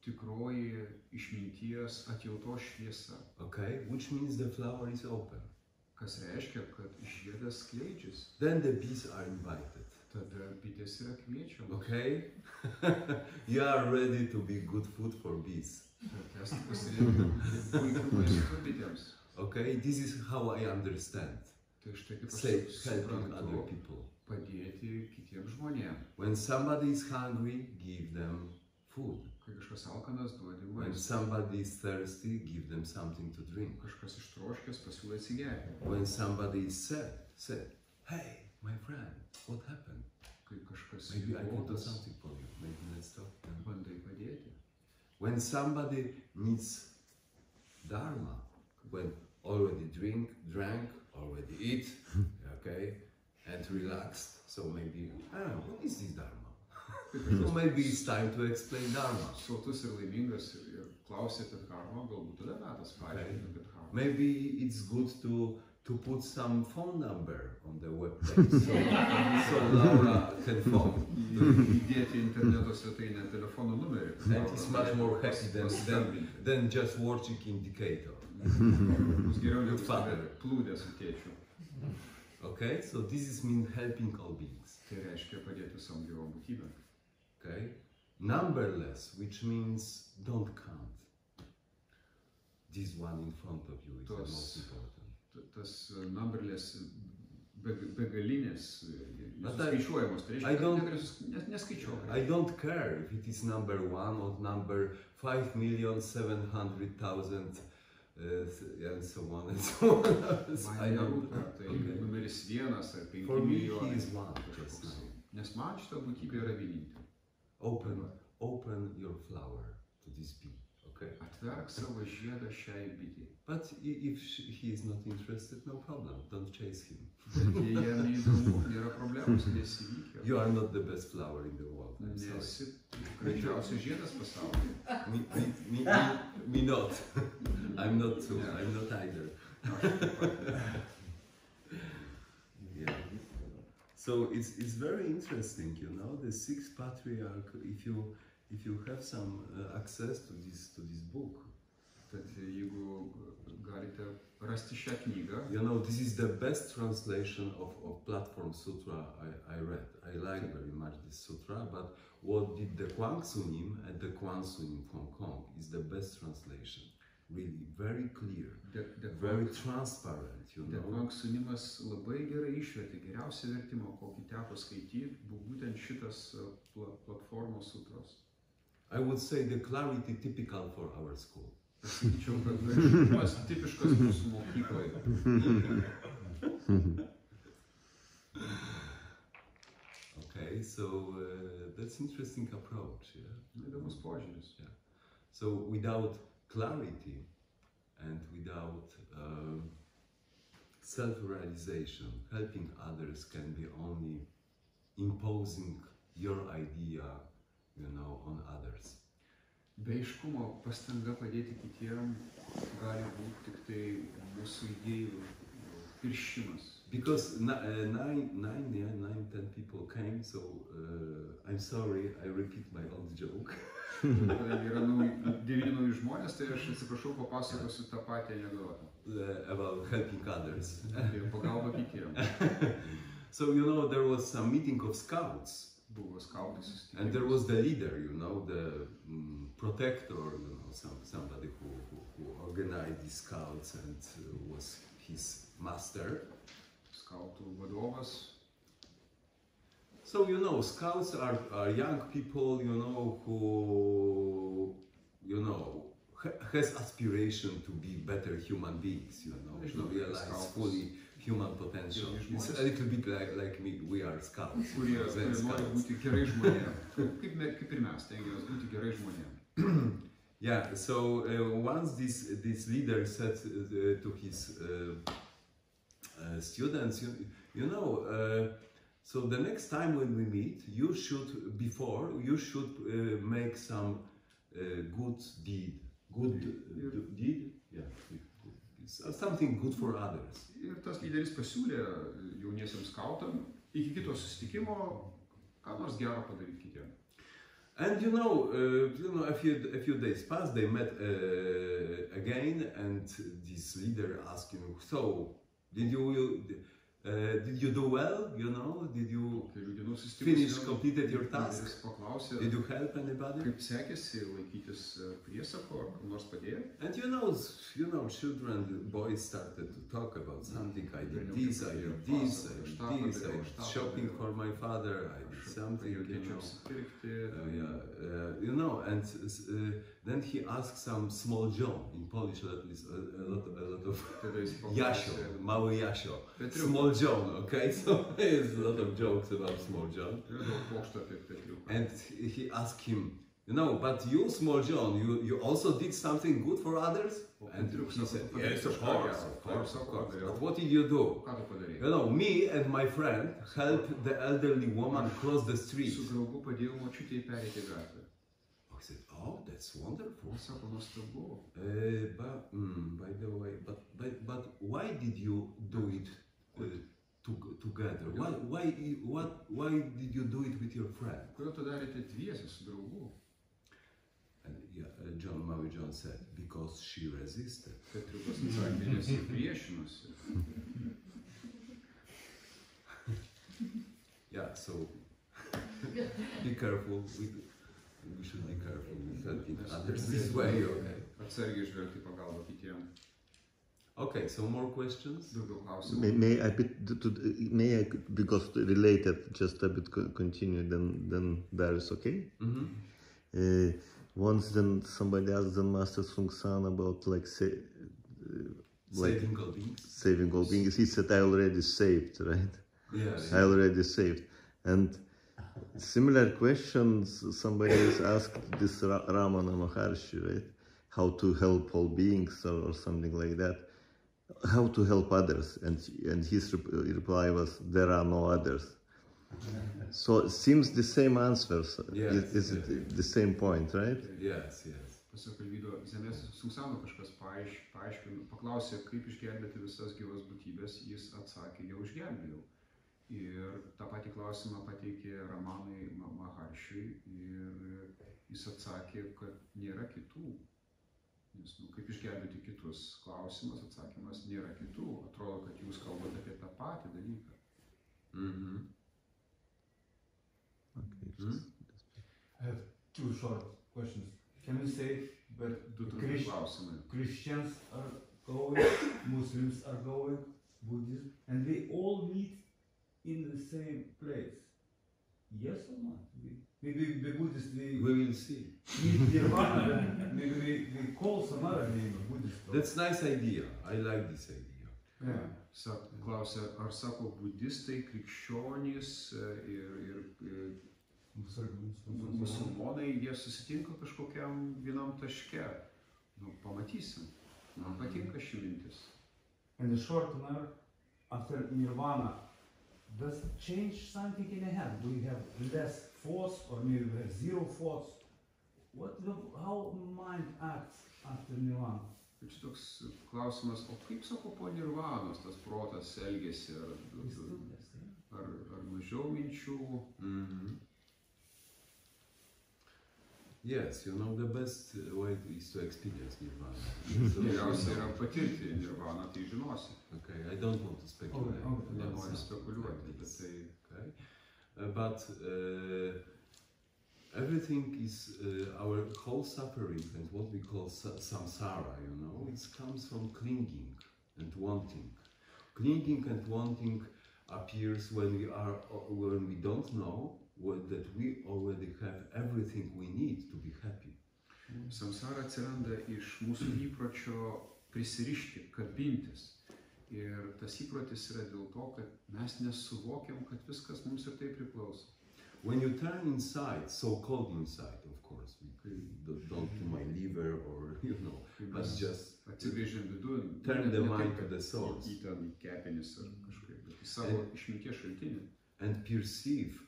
Tikroji išminties atjautos šviesa. okay? Which means the flower is open. Kas reiškia, kad žiedas skleidžiasi. Then the bees are invited, Tada bitės yra kviečiamos. okay? You are ready to be good food for bees, Tad esi pasirinkti puikių maistų bitėms. okay? This is how I understand. Tai štai kaip Say, aš helping other suprantu, people. padėti kitiems žmonėms. When somebody is hungry, give them food. Kai kažkas alkanas, duodi When maistą. somebody is thirsty, give them something to drink. Kažkas ištroškęs pasiūlai atsigerti. When somebody is sad, say, hey, my friend, what happened? Kai kažkas Maybe I can do ligotas, something for you. Maybe let's talk. bandai padėti. When somebody needs dharma, when already drank, already eat, okay, and relaxed, so maybe, what is this dharma? So maybe it's time to explain dharma. Sotus ir laimingas ir klausė apie karmą, galbūt tada metas paaiškinti apie karmą. Maybe it's good to put some phone number on the web page, so Laura can phone. Įdėti interneto svetainę telefono numerį. And it's much more happy than just watching indicator. Bus geriau negu Father. plūdė su tėčiu. Okay, so this is mean helping all beings. Tai reiškia padėti visom gyvom būtybėm. Okay, numberless, which means don't count. This one in front of you is the most important. Tas numberless begalinės, But skaičiuojamos, tai I don't- reiškia, neskaičiuoja. I don't care if it is number 1 or number 5,700,000 and so on and so on. Man nerūpi, ar tai Okay. numeris 1 ar 5 For me, he milijonai. is one. kažkoks. Just now. Nes man šita būtybė yra vienintelė. Open your flower to this bee, okay? Atverk savo žiedą šiai bitei. But if he is not interested, no problem. Don't chase him. Bet jei jam neįdomu, nėra problemos, nesivykia. You are not the best flower in the world. I'm sorry. Nesi gražiausias žiedas pasaulyje. Me not. I'm not too. I'm not either. Yeah. So it's very interesting, you know, the sixth patriarch. If you have some access to this book, Tad jeigu galite rasti šią knygą, you know, this is the best translation of Platform Sutra I read. I like very much this sutra, but what did the Kuang Sunim at the Kuang Sunim Hong Kong is the best translation. Really very clear, very transparent, you know. Kuang Sunimas labai gerai išvertė, geriausią vertimą, kokį teko skaityti, buvo būtent šitas platformos sutros. I would say the clarity typical for our school. Sakyčiau, kad aiškumas tipiškas mūsų mokykloje. Okay, so that's interesting approach, yeah. Įdomus požiūris. So without clarity and without self-realization, helping others can be only imposing your idea, you know, on others. Be aiškumo pastanga padėti kitiem gali būti tik tai mūsų idėjų piršimas. Because 10 people came, so I'm sorry, I repeat my old joke. Kadangi yra 9 nauji žmonės, tai aš atsiprašau, papasakosiu tą patį anekdotą. About helping others. Tai pagalba kitiem. So, you know, there was some meeting of scouts. Buvo skautai susitikimas. And there was the leader, you know, the protector, you know, somebody who organized the scouts and was his master. Skautų vadovas. So, you know, scouts are young people, you know, who, you know, has aspiration to be better human beings, you know, to realize fully human potential. It's a little bit like me, we are scouts. Kurie nori būti gerai žmonėm. Kaip ir mes, tengiamės būti gerai žmonėm. Yeah, so once this leader said to his students, you know, so the next time when we meet, you should make some good deed. Deed? Yeah. Something good for others. Ir tas lyderis pasiūlė jauniesiams skautam iki kito susitikimo ką nors gero padaryti kitiem. And you know, a few days passed. They met again, and this leader asked him, "So, did you Did you do well? You know, did you Kelių dienų finish, susitikus completed your jis task? paklausė, Did you help anybody? kaip sekėsi laikytis priesako, ar kam nors padėjo. And you know, children, boys started to talk about something. I did this, I did this, I did this, I did shopping for my father, I did something, you know. You know, and then he asked some small John, in Polish at least, a lot of Jasio, mały Jasio, small John, okay? So there's a lot of jokes about small John. And he asked him, you know, but you, small John, you also did something good for others? And he said, yes, of course. But what did you do? Ką tu padarei? You know, me and my friend helped the elderly woman cross the street. Su draugu padėjau močiutei pereiti gatvę. I said, oh, that's wonderful. Sako, nuostabu. By the way, but why did you do it together? Why did you do it with your friend? Kodėl tu darėte dviese su draugu? And Maui John said, because she resisted. Petriukas atsakė, nes jie priešinosi. Yeah, so be careful. We should be careful with helping others this way, okay? Atsargiai žvelgti pagalbą kitiem. Okay, so more questions? Daugiau klausimų. May I, because related, just a bit continue, then that is okay? Mm-hmm. Once then somebody asked the Master Sung San about Saving all beings? saving all beings. He said, I already saved, right? Yes. I already saved. And similar questions somebody has asked this Ramana Maharshi, right? How to help all beings or something like that. How to help others. And his reply was, there are no others. So it seems the same answers. Yes, Is it the same point, right? Yes. Pasak Alvydo Zemės Sunsano kažkas paaiškino, paklausė, kaip išgelbėti visas gyvas būtybės, jis atsakė, jau išgelbėjau. Ir tą patį klausimą pateikė Ramanai Maharshiui ir jis atsakė, kad nėra kitų. Nes, kaip išgelbėti kitus klausimas, atsakymas nėra kitų. Atrodo, kad jūs kalbate apie tą patį dalyką. Mm-hmm. Okay. I have two short questions. Can we say that Du trumpi klausimai. Christians are going, Muslims are going, Buddhists, and they all meet in the same place? Yes or not? Maybe the Buddhists We will see. meet Nirvana, maybe we call some other name of Buddhist. That's nice idea. I like this idea. Yeah. Klausė, ar sako budistai, krikščionys ir musulmonai, jie susitinka kažkokiam vienam taške. Nu, pamatysim. Man patinka ši mintis. And the shortener, after Nirvana, does it change something in the head? Do you have less force or maybe we have zero force? How mind acts after Nirvana? Čia toks klausimas, o kaip sako po nirvanos tas protas elgėsi, ar mažiau minčių? Mm-hmm. Yes, you know, the best way is to experience Nirvana. Geriausia yra patirti nirvaną, tai žinosi. Okay, I don't want to speculate. Nenoriu spekuliuoti, bet tai... Okay. But everything is our whole suffering and what we call samsara, you know, it comes from clinging and wanting. Clinging and wanting appears when we don't know that we already have everything we need to be happy. Samsara atsiranda iš mūsų įpročio prisirišti, kabintis. Ir tas įprotis yra dėl to, kad mes nesuvokiam, kad viskas mums ir taip priklauso. When you turn inside, so-called inside, of course, don't to my liver or, you know, but just atsigrėžiam vidun, turn the mind to the source. Į ten kepenis ar kažkaip, į savo išminties šaltinį. And perceive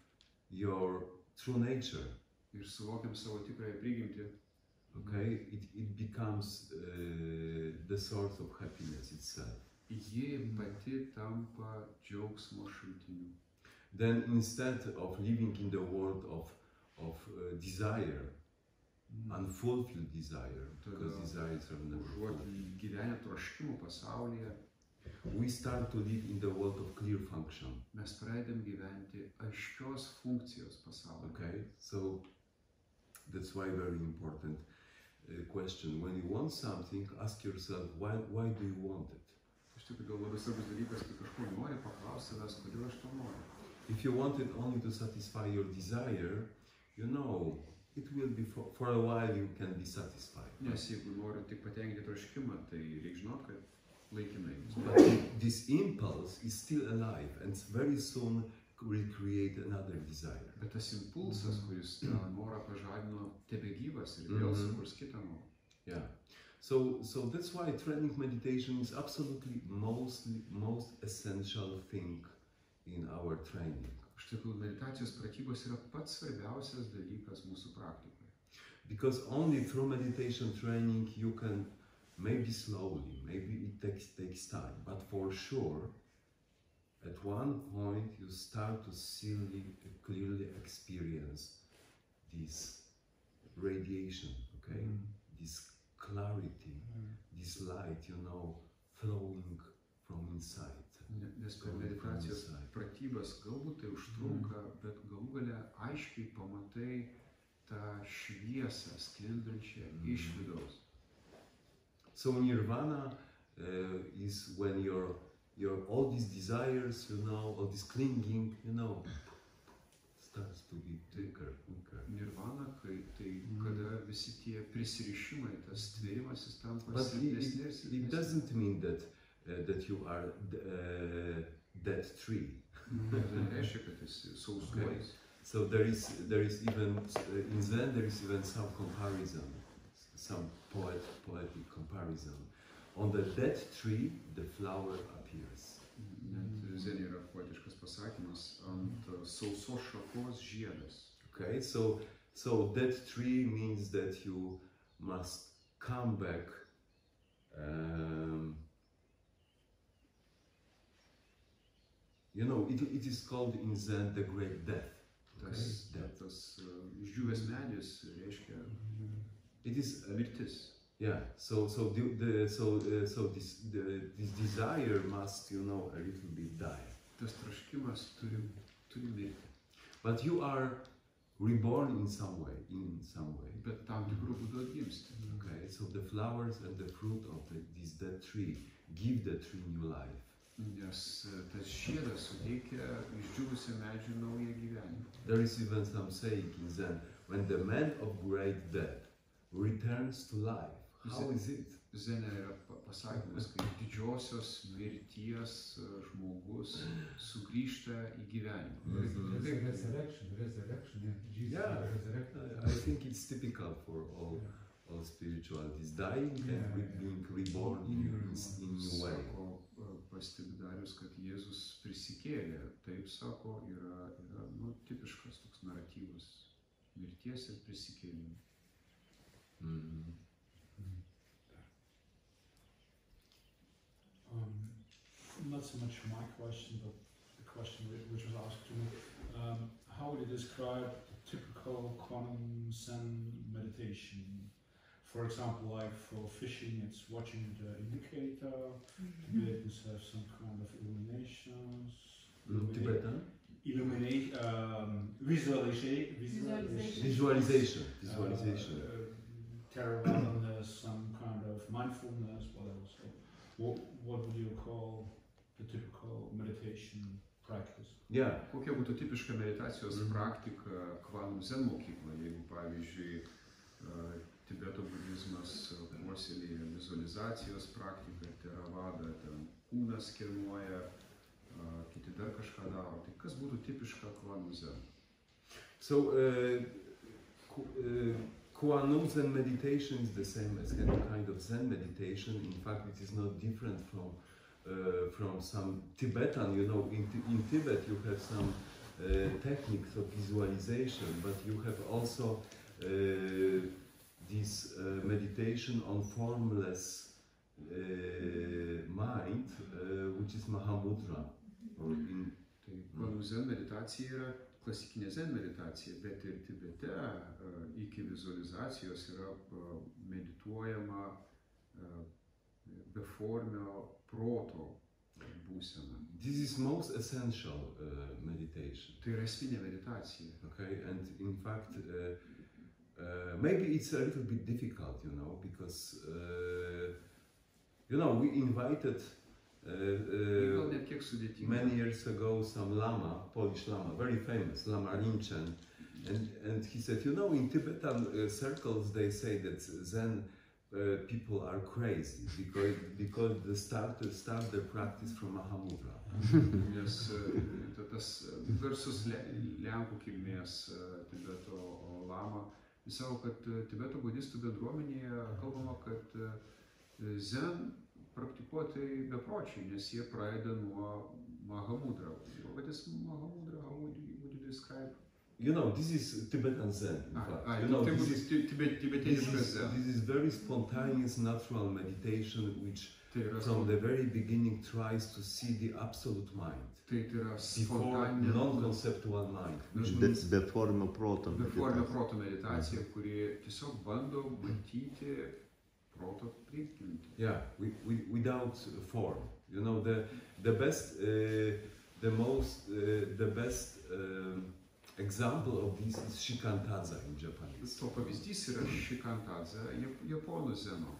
your true nature. Ir suvokiam savo tikrąją prigimtį. Okay, it becomes the source of happiness itself. Ji pati tampa džiaugsmo šaltiniu. Then instead of living in the world of desire, unfulfilled desire, because desires are never Užuot fulfilled. gyvenę troškimų pasaulyje, we start to live in the world of clear function. Mes pradedam gyventi aiškios funkcijos pasaulyje. Okay, so that's why very important question. When you want something, ask yourself, why do you want it? Iš tikrųjų, gal labai svarbus dalykas, kai kažko nori, paklausti savęs, kodėl aš to noriu. If you want it only to satisfy your desire, you know, it will be for a while you can be satisfied. Nes jeigu nori tik patenkinti troškimą, tai reikia žinoti, kad laikinai. But this impulse is still alive and very soon will create another desire. Bet tas impulsas, kuris tą norą pažadino, tebegyvas ir vėl sukurs kitą norą. Yeah. So that's why training meditation is absolutely most essential thing in our training. Iš tikrųjų, meditacijos pratybos yra pats svarbiausias dalykas mūsų praktikoje. Because only through meditation training you can, maybe slowly, maybe it takes time, but for sure, at one point you start to clearly experience this radiation, okay? This clarity, this light, you know, flowing from inside. Nes per meditacijos pratybas galbūt tai užtrunka, bet galų gale aiškiai pamatai tą šviesą sklindančią iš vidaus. So nirvana is when your all these desires, you know, all this clinging, you know, starts to be thicker. Nirvana, tai kada visi tie prisirišimai, tas tvėrimasis tampa But silpnesnės. it doesn't mean that you are that tree. Tai reiškia, kad esi sausuolis. So there is even in Zen there is even some comparison, some poetic comparison. On the dead tree, the flower appears. Net Zen yra poetiškas pasakymas, ant sausos šakos žiedas. Okay, so that tree means that you must come back. You know, it is called in Zen the great death. Tas išdžiūvęs medis reiškia It is mirtis. yeah. So this desire must, you know, a little bit die. Tas troškimas turi mirti. But you are reborn in some way. Bet tam tikrų būdų atgimsti. Okay, so the flowers and the fruit of this dead tree give the tree new life. Nes tas žiedas suteikia išdžiūvusiam medžiui naują gyvenimą. There is even some saying in Zen, when the man of great death returns to life, how is it? Zene yra pasakymas, kai didžiosios mirties žmogus sugrįžta į gyvenimą. Resurrection, yeah. Jesus Yeah, resurrected. I think it's typical for all spiritualities, dying and being reborn in new way. Sako pastebidarius, kad Jėzus prisikėlė. Taip sako, yra tipiškas toks naratyvas mirties ir prisikėlimo. Not so much my question, but the question which was asked to me. How would you describe typical quantum Zen meditation? For example, like for fishing, it's watching the indicator. Tibetans have some kind of illuminations. Tibetan? Visualization. Theravada, some kind of mindfulness, whatever. So, what would you call the typical meditation practice? Yeah. Kokia būtų tipiška meditacijos praktika Kvanum Zen mokykloje, jeigu pavyzdžiui Tibeto budizmas puoselėja vizualizacijos praktiką, Theravada, ten kūnas skenuoja, kiti dar kažką daro. Tai kas būtų tipiška Kvanum Zen? So Kwanum Zen meditation is the same as any kind of Zen meditation. In fact, it is not different from some Tibetan. You know, in Tibet you have some techniques of visualization, but you have also this meditation on formless mind, which is Mahamudra. Tai Kvanum Zen meditacija yra klasikinė Zen meditacija, bet ir Tibete iki vizualizacijos yra medituojama beformio proto būsena. This is most essential meditation. Tai yra esminė meditacija. Okay, and in fact, maybe it's a little bit difficult, because we invited Gal net kiek sudėtinga. many years ago some Lama, Polish Lama, very famous, Lama Rinchen, and he said, in Tibetan circles they say that Zen people are crazy because they start their practice from Mahamudra. Nes tas garsus Lenkų kilmės Tibeto lama, jis sako, kad Tibeto budistų bendruomenėje kalbama, kad Zen praktikuotojai bepročiai, nes jie pradeda nuo Mahamudra. What is Mahamudra? How would you describe? This is Tibetan Zen. In fact. Tibetiniškas Zen. This is very spontaneous, natural meditation, which from the very beginning tries to see the absolute mind. Tai yra Before non-conceptual mind. Beformio proto meditacija, kuri tiesiog bando matyti proto prigimtį. Yeah, without form. The best example of this is Shikantaza in Japanese. To pavyzdys yra Shikantaza, japonų zeno.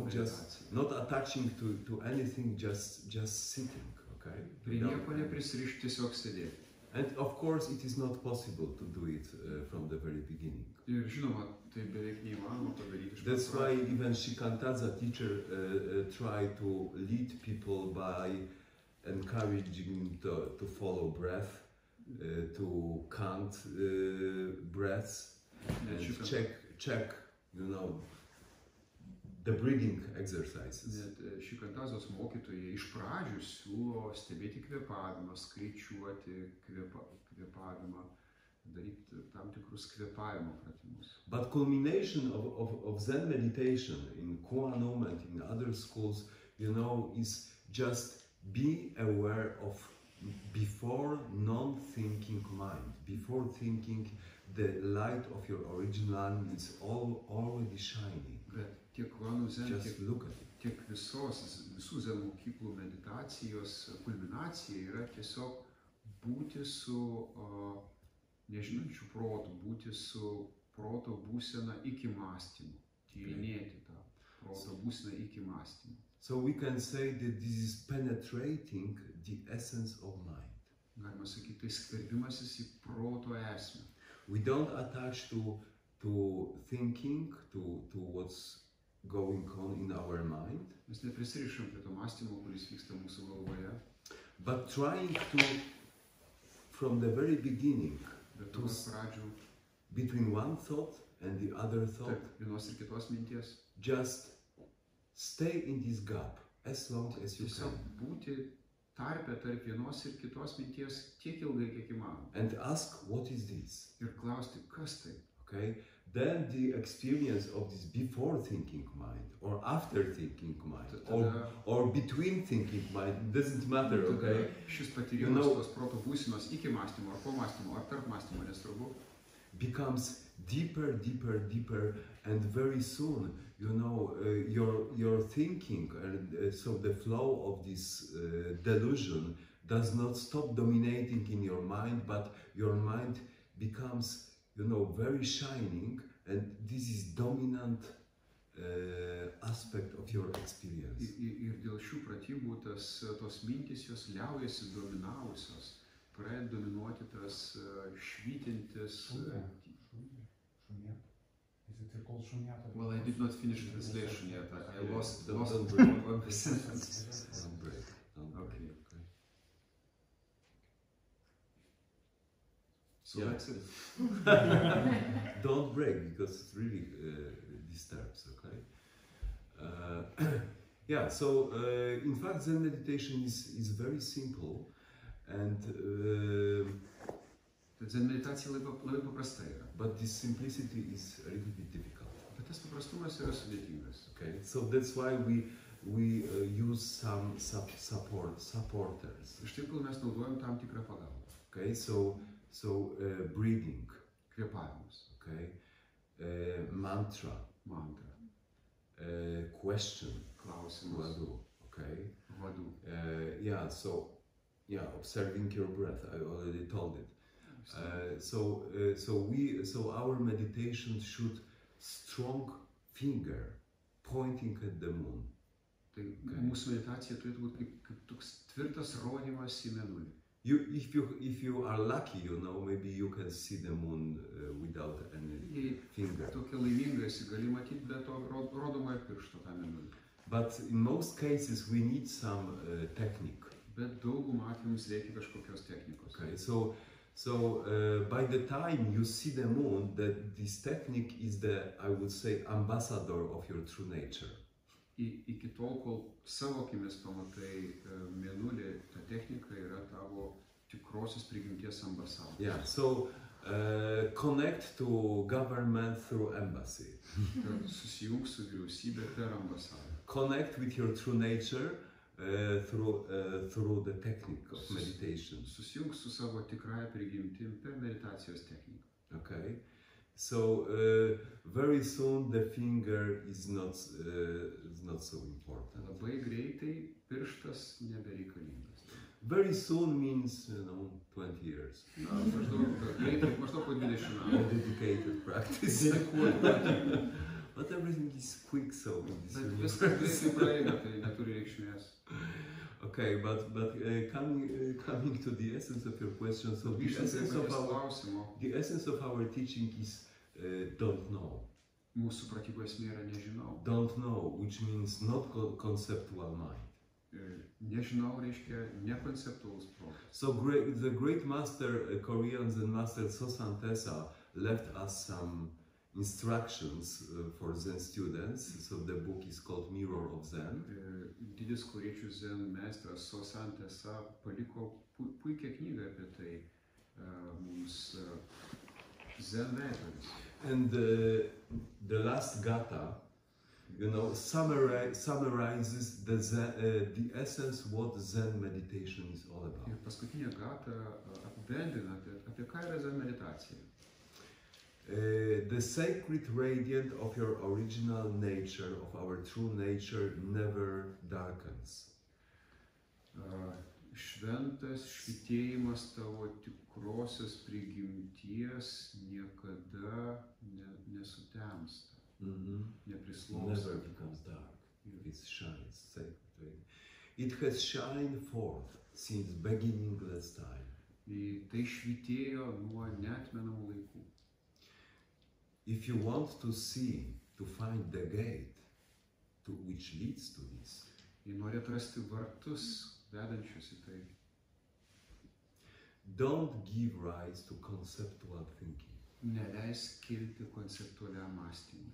Just not attaching to anything, just sitting, okay? Prie nieko neprisirišti, tiesiog sėdėti. And of course it is not possible to do it from the very beginning. Ir žinoma, tai beveik neįmanoma padaryti iš pat That's pradžių. why even Shikantaza teacher try to lead people by encouraging to follow breath, to count breaths, and check, the breathing exercises. Net Šikantazos mokytojai iš pradžių siūlo stebėti kvėpavimą, skaičiuoti kvėpavimą, daryti tam tikrus kvėpavimo pratimus. But culmination of Zen meditation in Kuanum and in other schools, is just be aware of before non-thinking mind, before thinking the light of your original is already shining. Bet tiek Kuanum Zen, Just look at it. tiek visų Zen mokyklų meditacijos kulminacija yra tiesiog būti su nežinančiu protu, būti su proto būsena iki mąstymo, tyrinėti tą proto būseną iki mąstymo. So we can say that this is penetrating the essence of mind. Galima sakyti, tai skverbimasis į proto esmę. We don't attach to thinking, to what's going on in our mind, Mes neprisirišam prie to mąstymo, kuris vyksta mūsų galvoje, but trying to, from the very beginning, bet nuo pradžių between one thought and the other thought, tarp vienos ir kitos minties, just stay in this gap as long as you tiesiog can. būti tarpe tarp vienos ir kitos minties tiek ilgai, kiek įmanoma. And ask, what is this? Ir klausti, kas tai? Okay? Then the experience of this before thinking mind, or after thinking mind, or between thinking mind, doesn't matter, okay? Šis patyrimas tos proto būsenos iki mąstymo, ar po mąstymo, ar tarp mąstymo, nesvarbu, becomes deeper, deeper, deeper, and very soon, your thinking, and so the flow of this delusion does not stop dominating in your mind, but your mind becomes, very shining, and this is dominant aspect of your experience. Ir dėl šių pratybų tos mintis jos liaujasi dominavusios, pradeda dominuoti tas švytintis. Is it called shunyata? Well, I did not finish the translation yet. I lost Don't break. one sentence. Don't break. Okay. So Yeah. that's it. Don't break, because it really disturbs, okay? Yeah, so in fact Zen meditation is very simple, and Zen meditacija labai paprasta yra. but this simplicity is a little bit difficult. Bet tas paprastumas yra sudėtingas. Okay, so that's why we use some supporters. Iš tikrųjų mes naudojam tam tikrą pagalbą. Okay, so breathing, Kvėpavimas, okay, mantra, mantra, question, klausimas, wadu, Okay. vadų. Yeah. So, yeah, observing your breath. I already told it. So our meditation should strong finger pointing at the moon. Tai mūsų meditacija turėtų būti kaip toks tvirtas rodymas į mėnulį. If you are lucky, maybe you can see the moon without any finger. Tokia laiminga esi, gali matyti be to rodomojo piršto tą mėnulį. But in most cases we need some technique. Bet daugumą atvejų mums reikia kažkokios technikos. Okay, so by the time you see the moon, that this technique is I would say, ambassador of your true nature. Iki tol, kol savo akimis pamatai mėnulį, ta technika yra tavo tikrosios prigimties ambasadorius. Yeah, so connect to government through embassy. Susijung su vyriausybė per ambasadą. Connect with your true nature through the technique of meditation. Susijung su savo tikrąja prigimtim per meditacijos techniką. Okay. So very soon the finger is not so important. Labai greitai pirštas nebereikalingas. Very soon means 20 years. Greitai, maždaug po 20 metų. Dedicated practice. But everything is quick, so Viskas greitai praeina, tai neturi reikšmės. Okay, but coming to the essence of your question, so the essence of our teaching is don't know. Mūsų pratybų esmė yra nežinau. Don't know, which means not conceptual mind. Nežinau reiškia nekonceptualus protas. So the great master, Korean Zen master Sosan Tesa, left us some instructions for Zen students. So the book is called Mirror of Zen. Didis koriečių Zen meistras Sosan Tesa paliko puikią knygą apie tai mums Zen veidrodis. And the last gata, summarizes the essence what Zen meditation is all about. Ir paskutinė gata apibendrina apie ką yra Zen meditacija. The sacred radiant of your original nature, of our true nature, never darkens. Šventas švytėjimas tavo tikrosios prigimties niekada nesutemsta, neprislopsta. Never becomes dark. It shines, sacred radiant. It has shined forth since beginningless time. Tai švytėjo nuo neatmenamų laikų. If you want to see, to find the gate which leads to this, Jei nori atrasti vartus vedančius į tai, don't give rise to conceptual thinking. neleis kilti konceptualiam mąstymui.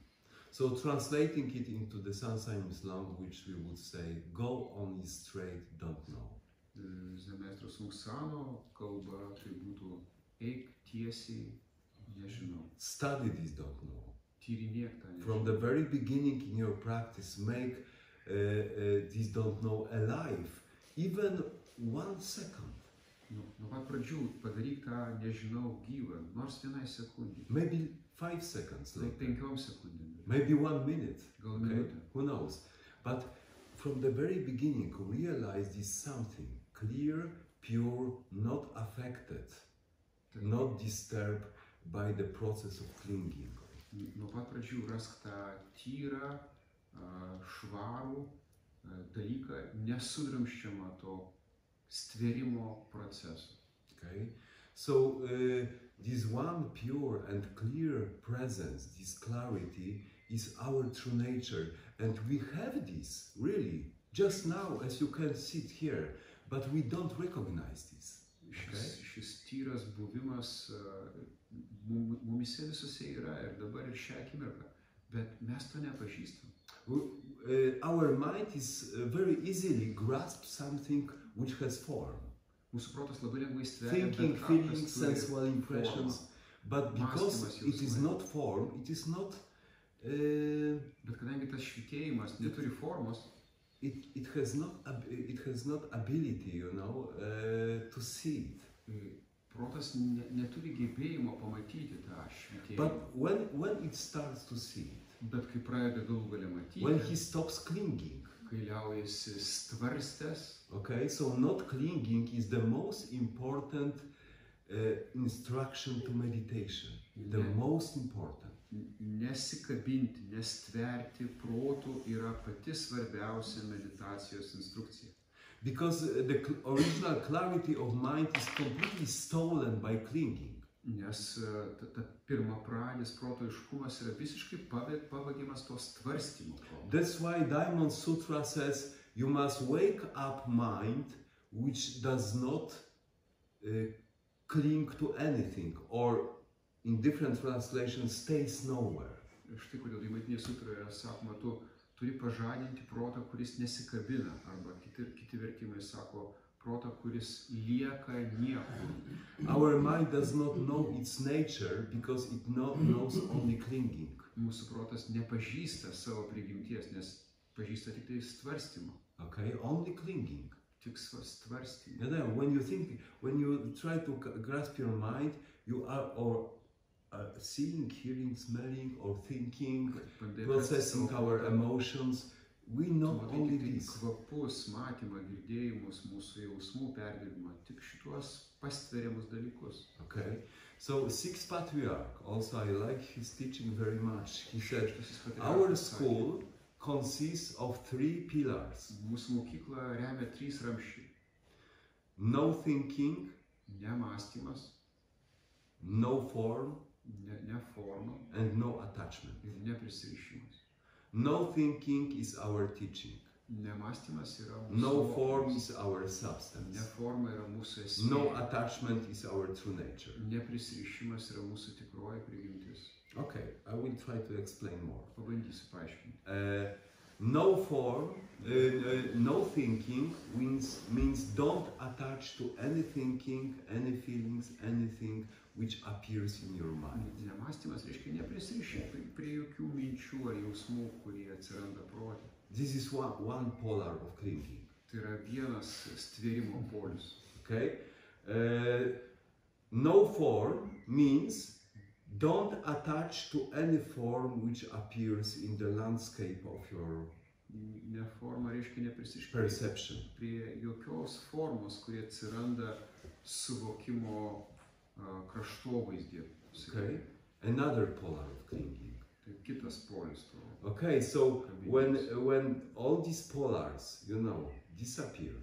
So translating it into the Sansaim's language, we would say, go only straight, don't know. Zen meistro Sungsano kalba tai būtų eik tiesiai, nežinau. Study this, don't know. Tyrinėk tą nežinau. From the very beginning in your practice, make this don't know alive, even 1 second. Nuo pat pradžių padaryk tą nežinau gyvą, nors vienai sekundį. Maybe 5 seconds Tai later. 5 sekundėm. Maybe 1 minute. Gal Okay? minutę. Who knows? But from the very beginning, realize this something clear, pure, not affected, not disturbed by the process of clinging. Nuo pat pradžių rask tą tyrą, švarų dalyką, nesudramščiamą to stvėrimo proceso. Okay? So this one pure and clear presence, this clarity, is our true nature, and we have this really just now, as you can sit here, but we don't recognize this. Šis tyras buvimas mumise visose yra ir dabar ir šią akimirką, bet mes to nepažįstam. Our mind is very easily grasp something which has form. Mūsų protas labai lengvai stveria Thinking, feelings, sensual impressions, but because it is not form, it is not. Bet kadangi tas švytėjimas neturi formos, it has not ability, to see it. Protas neturi gebėjimo pamatyti tą švytėjimą. But when it starts to see it, Bet kai pradeda galų gale matyti, when he stops clinging, kai liaujasi stvarstęs. Okay, so not clinging is the most important instruction to meditation. The most important. Nesikabinti, nestverti protų yra pati svarbiausia meditacijos instrukcija. Because the original clarity of mind is completely stolen by clinging. Nes ta pirmapradis proto aiškumas yra visiškai pavagiamas to stvarstymo. That's why Diamond Sutra says you must wake up mind which does not cling to anything, or in different translations stays nowhere. Štai kodėl Diamantiniai sutroje sakoma, tu turi pažadinti protą, kuris nesikabina, arba kiti vertimai sako, protą, kuris lieka niekur. Our mind does not know its nature because it knows only clinging. Mūsų protas nepažįsta savo prigimties, nes pažįsta tik tai stvarstymą. Okay, only clinging. Tik stvarstymą. And then when you try to grasp your mind, you are seeing, hearing, smelling, or thinking, processing our emotions. We know only this. Kvapus, matymą, girdėjimus, mūsų jausmų perdirbimą, tik šituos pastveriamus dalykus. Okay, so Sixth Patriarch, also I like his teaching very much. He said, our school consists of 3 pillars. Mūsų mokykla remia 3 ramsčiai. No thinking, Nemąstymas, no form, ne forma and no attachment. ir neprisirišimas. No thinking is our teaching. Nemąstymas yra mūsų No form mokymas. is our substance. Ne forma yra mūsų esmė. No attachment is our true nature. Neprisirišimas yra mūsų tikroji prigimtis. Okay, I will try to explain more. Pabandysiu paaiškinti. No form, no thinking means don't attach to any thinking, any feelings, anything which appears in your mind. Nemąstymas reiškia neprisirišti prie jokių minčių ar jausmų, kurie atsiranda prote. This is one polar of clinging. Tai yra vienas stvėrimo polius. Okay? No form means don't attach to any form which appears in the landscape of your Ne forma reiškia neprisirišti perception. prie jokios formos, kurie atsiranda suvokimo kraštovaizdį. Okay? Another polar of clinging. Tai kitas polius to. Okay, so when all these polars, disappear,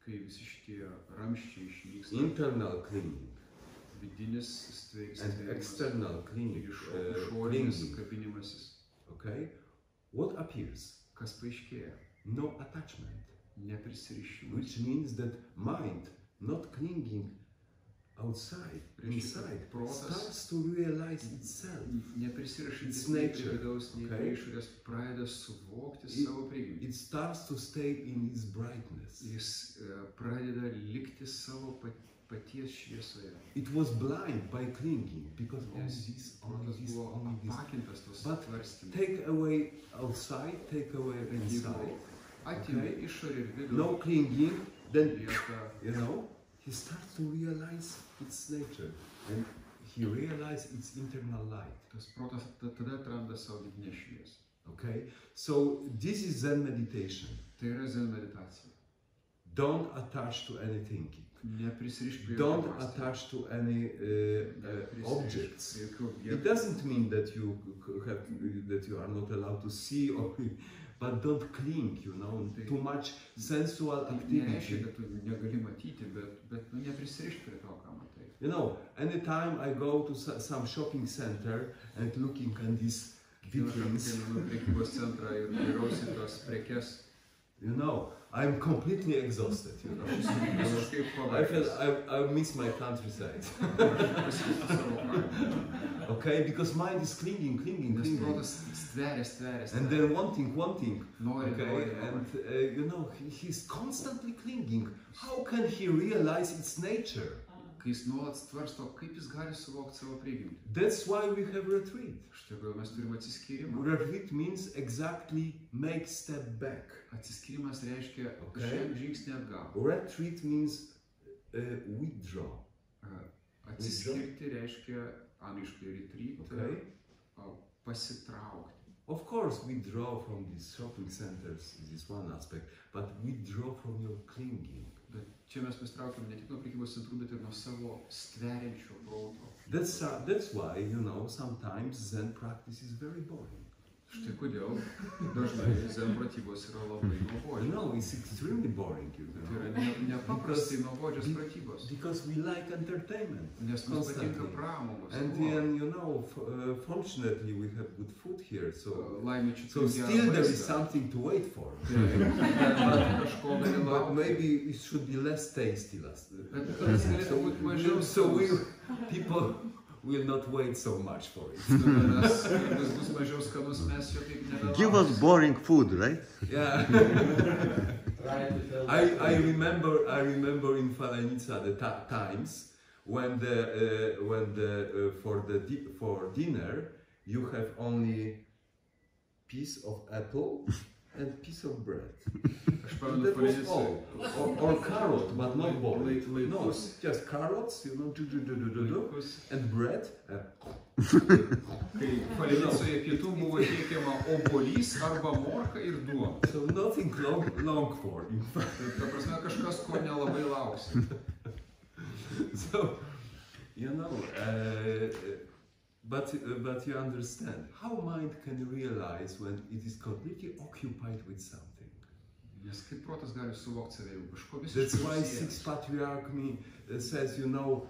Kai visi šitie ramščiai išnyks, internal clinging vidinis and stvėrimas external ir clinging, išorinis kabinimasis, okay, what appears? kas paaiškėja? No attachment, Neprisirišimas. which means that mind, not clinging outside, inside, starts to realize itself. Neprisirišantis It's nei nature, prie vidaus, nei okay? prie išorės pradeda suvokti savo prigimtį. It starts to stay in its brightness. Jis pradeda likti savo paties šviesoje. It was blind by clinging because only Nes this, protas buvo apakintas tos But svarstymų. take away outside, take away inside. Atėmė išorę ir vidų. No clinging, then Lieka he starts to realize its nature, and he realizes its internal light. tas protas tada atranda savo vidinę šviesą. Okay, so this is Zen meditation. Tai yra zen meditacija. Don't attach to any thinking. Neprisirišk prie Don't jokių mąstymų. attach to any Neprisirišk objects. prie jokių It objektų. doesn't mean that you are not allowed to see, but don't cling. Too much sensual Nereiškia, activity. kad tu negali matyti, bet neprisirišk prie to, ką matai. Anytime I go to some shopping center and looking at these vitrines, Kiekvieną prekybos centrą ir dairausi tos prekes. I'm completely exhausted. Visiškai I feel I miss my countryside. Okay, because mind is clinging. Nes protas stveria. And then wanting. Nori, Okay, nori. and he's constantly clinging. How can he realize its nature? Kai jis nuolat stvarsto, kaip jis gali suvokti savo prigimtį. That's why we have retreat. Štai kodėl mes turime atsiskyrimą. Retreat means exactly make step back. Atsiskyrimas reiškia Okay. žengti žingsnį atgal. Retreat means withdraw. Atsiskirti reiškia angliškai retreat, Okay. pasitraukti. Of course, we draw from these shopping centers, this is one aspect, but we draw from your clinging. Bet čia mes pasitraukiam ne tik nuo prekybos centrų, bet ir nuo savo stveriančio proto. That's why, you know, sometimes Zen practice is very boring. Štai kodėl dažnai zen pratybos yra labai You nuobodžios. know, it's extremely boring, you Tai know. yra nepaprastai nuobodžios pratybos. Because we like entertainment. Nes mums patinka Constantly. pramogos. And then, you know, fortunately we have good food here, so Laimė čia so still there is something to wait for. Kažko gali But laukti. maybe it should be less tasty. Bet tas galėtų būti mažiau So skanus. people will not wait so much for it. Nes jis bus mažiau skanus, mes jo taip nebelauksim. Give us boring food, right? Yeah. Try to tell I remember in Falenica the times when for dinner you have only piece of apple and piece of bread. Aš pamenu, That was Falenicoj. all. Or carrot, but not boiled. Like No, this. just carrots, you know, Laikus. and bread. Kai Falenicoje pietų buvo tiekiama obuolys arba morka ir duona. So nothing long for. In fact. Tai ta prasme kažkas, ko nelabai lauksi. So, you know, but you understand how mind can realize when it is completely occupied with something. Nes kaip protas gali suvokti save jau kažko That's visiškai why užsiėmęs. Sixth Patriarch says, you know,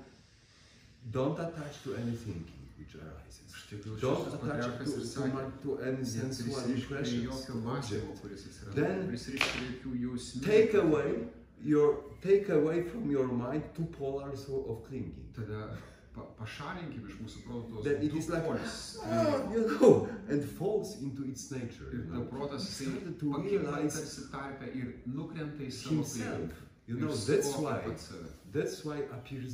don't attach to any thinking which arises. Štai jau Don't šis attach patriarchas ir sakė, to any sensual neprisirišk prie impressions. jokio mąstymo, kuris atsiranda, Then neprisirišk prie jokių jausmų. Take away from your mind two polars of clinging. Tada pašalinkim iš mūsų proto Then it tos is like, polius. you know, and falls into its nature. Ir You ta know. protas jisai Started to pakyla realize tarsi tarpe ir nukrenta į savo himself. You know, Ir that's suvokia why. pats save. That's why appears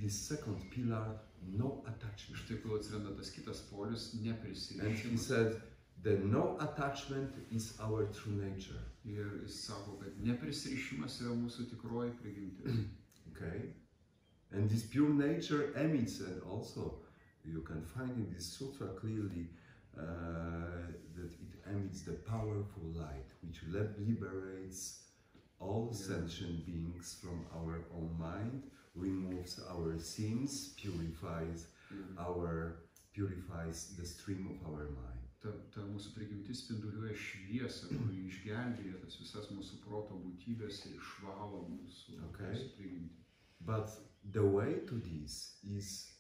this second pillar, no attachment. Štai kol atsiranda tas kitas polius, And he neprisirišimas. said, the no attachment is our true nature. Ir jis sako, kad neprisirišimas yra mūsų tikroji prigimtis. Okay? And this pure nature emits, and also you can find in this sutra clearly that it emits the powerful light which liberates all sentient beings from our own mind, removes our sins, purifies the stream of our mind. Ta mūsų prigimtis spinduliuoja šviesą, kuri išgelbėja tas visas mūsų proto būtybės ir išvalo mūsų prigimtį. But the way to this is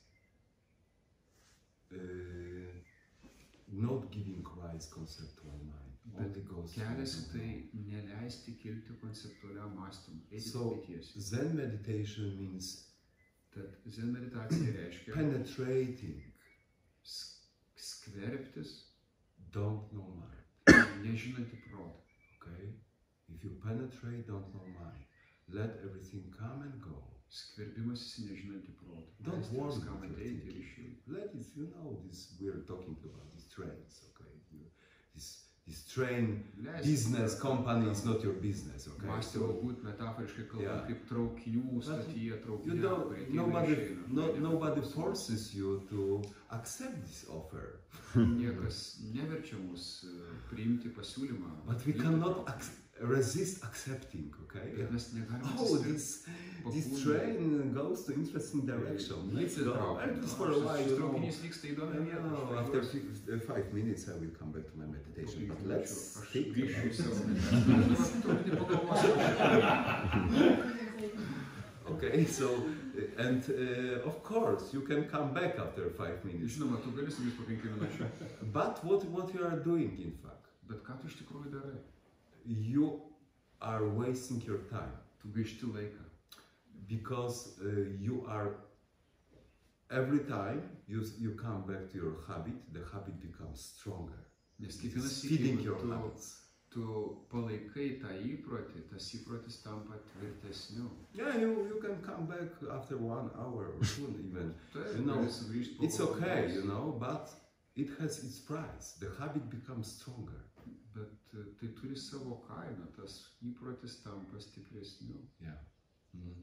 not giving rise conceptual mind. Bet kelias į tai neleisti kilti konceptualiam mąstymui. So Zen meditation means Tad Zen meditacija reiškia penetrating, skverbtis don't know mind. nežinantį protą. Okay? If you penetrate, don't know mind. Let everything come and go. Skverbimasis į nežinantį protą. Don't Leisti worry viskam about ateiti it. ir išeiti. Let it, you know, this we're talking about these trains, okay? This train business company is not your business, okay? Mąstymo būt metaforiškai kalbant, Yeah. kaip traukinių stotyje, You traukinių, know, kurie ateina ir išeina. nobody forces you to accept this offer, Niekas neverčia mus priimti pasiūlymą. but we likti cannot protą. resist accepting, okay? Bet mes negalime Oh, atsispirti. this train goes to interesting direction. Let's go. And just for a while, Šis you know, traukinys vyksta įdomią vietą. no, aš after važiuosiu. 5 minutes, I will come back to my meditation. But let's Aš think grįšiu į about savo it. meditaciją. Dabar truputį pagalvosiu. Okay, so and of course you can come back after 5 minutes. Žinoma, tu gali sugrįžti po 5 minučių. But what you are doing, in fact, Bet ką tu iš tikrųjų darai? you are wasting your time Tu gaišti laiką. because you are every time you come back to your habit, the habit becomes stronger. Nes It kiekvienas is sykį, feeding jeigu your habits. tu palaikai tą įprotį, tas įprotis tampa tvirtesniu. Yeah, you can come back after 1 hour or 2 even. Taip, You know, gali sugrįžti po It's okay, valandos. you know, but it has its price. The habit becomes stronger. Bet tai turi savo kainą, tas įprotis tampa stipresniu. Yeah. Mhm.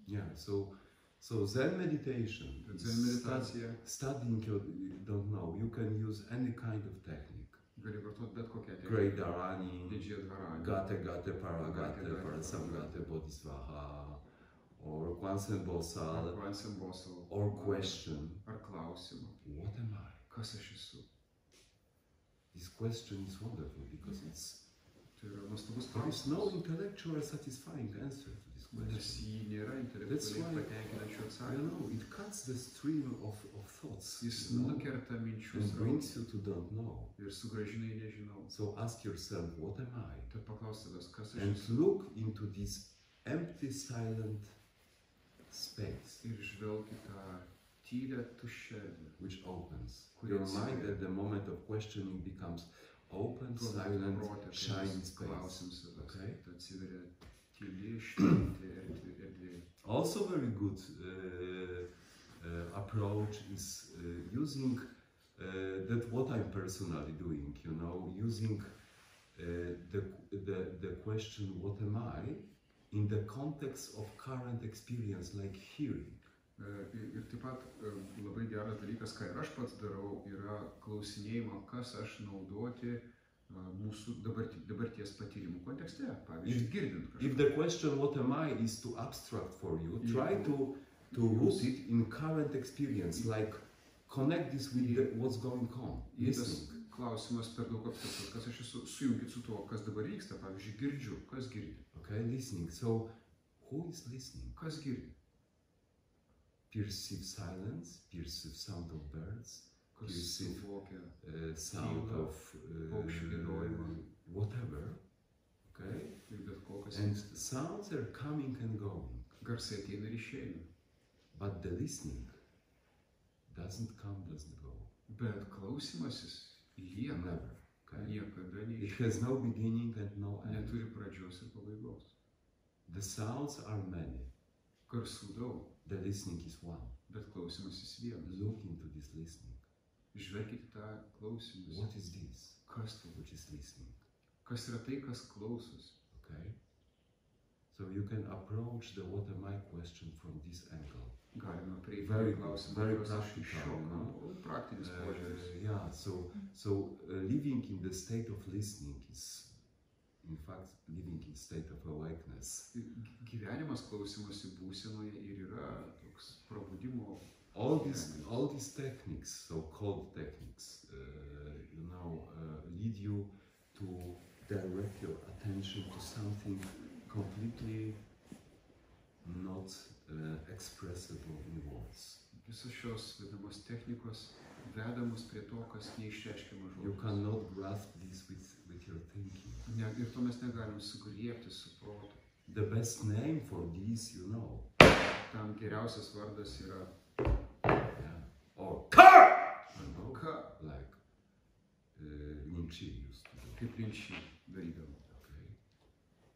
Yeah. So Zen meditation. Zen meditacija Studying your, don't know. You can use any kind of technique. gali vartoti bet kokią Great Dharani, didžiąją dvarą. Gate Gate Paragate, Parasamgate Bodhisvaha, or Kwansen Bosal, or question, ar klausimą. what am I? Kas aš esu? This question is wonderful because Tai yra nuostabus there is no klausimas. intellectual satisfying answer to this Nes question. jį nėra intelektualiai patenkinančių You atsakymų. know, it cuts the stream of thoughts, Jis you know, nukerta minčių and srautą brings you to don't know. ir sugrąžina į nežinau. So ask yourself, what am I? Tad paklaus savęs, kas aš And esu. look into this empty, silent space Ir žvelg į tą tylę tuščią erdvę. which opens. Kuri Your mind atsiveria. at the moment of questioning becomes open, Tuo metu silent, prote, kai shining mes space. klausim savęs, Okay. tai atsiveria tyli, švinti erdvė. Also, very good approach is using that what I'm personally doing. You know, using the question "What am I?" in the context of current experience, like hearing. Ir taip pat labai geras dalykas, ką ir aš pats darau, yra klausinėjimo, kas aš naudoti mūsų dabarties patyrimų kontekste. Pavyzdžiui, girdint If kažką. the question "What am I?" is too abstract for you, try to root it in current experience, like connect this with what's going on. Jei tas Listening. klausimas per daug abstraktus, kas aš esu, sujungit su tuo, kas dabar vyksta. Pavyzdžiui, girdžiu, kas girdi. Okay, listening. So, who is listening? Kas girdi? Perceive silence, perceive sound of birds, Kas Perceive. suvokia sound Tyla, of paukščių giedojimą. whatever. Okay, ir bet kokias. and sounds are coming and going, Garsai ateina ir išeina. but the listening doesn't come, doesn't go. Bet klausimasis lieka. Never. Okay, Niekada it neišeina. has no beginning and no end. Neturi pradžios ir pabaigos. The sounds are many. Garsų daug, The listening is one. bet klausimasis vienas. Look into this listening. Žvelkite tą klausimus. What is this? Kas tai? Which is listening. Kas yra tai, kas klausosi? Okay? So you can approach the what am I question from this angle. Galima prieiti Very prie klausimų, very kuriuos aš practical, iš šio you know. kampo. Praktinis požiūris. Yeah, so living in the state of listening is, in fact, living in state of awakeness. Gyvenimas klausimosi būsenoje ir yra toks prabudimo. All these techniques, so-called techniques, lead you to direct your attention to something completely not expressible in words. Visos šios vadinamos technikos veda mus prie to, kas neišreiškiama You žodžiais. cannot grasp this with your thinking. Ir to mes negalim sugriebti su protu. The best name for this, you know, Tam geriausias vardas yra yeah, or car, you know, ką, like Ninchi used to do. kaip linčiai darydavo. Okay,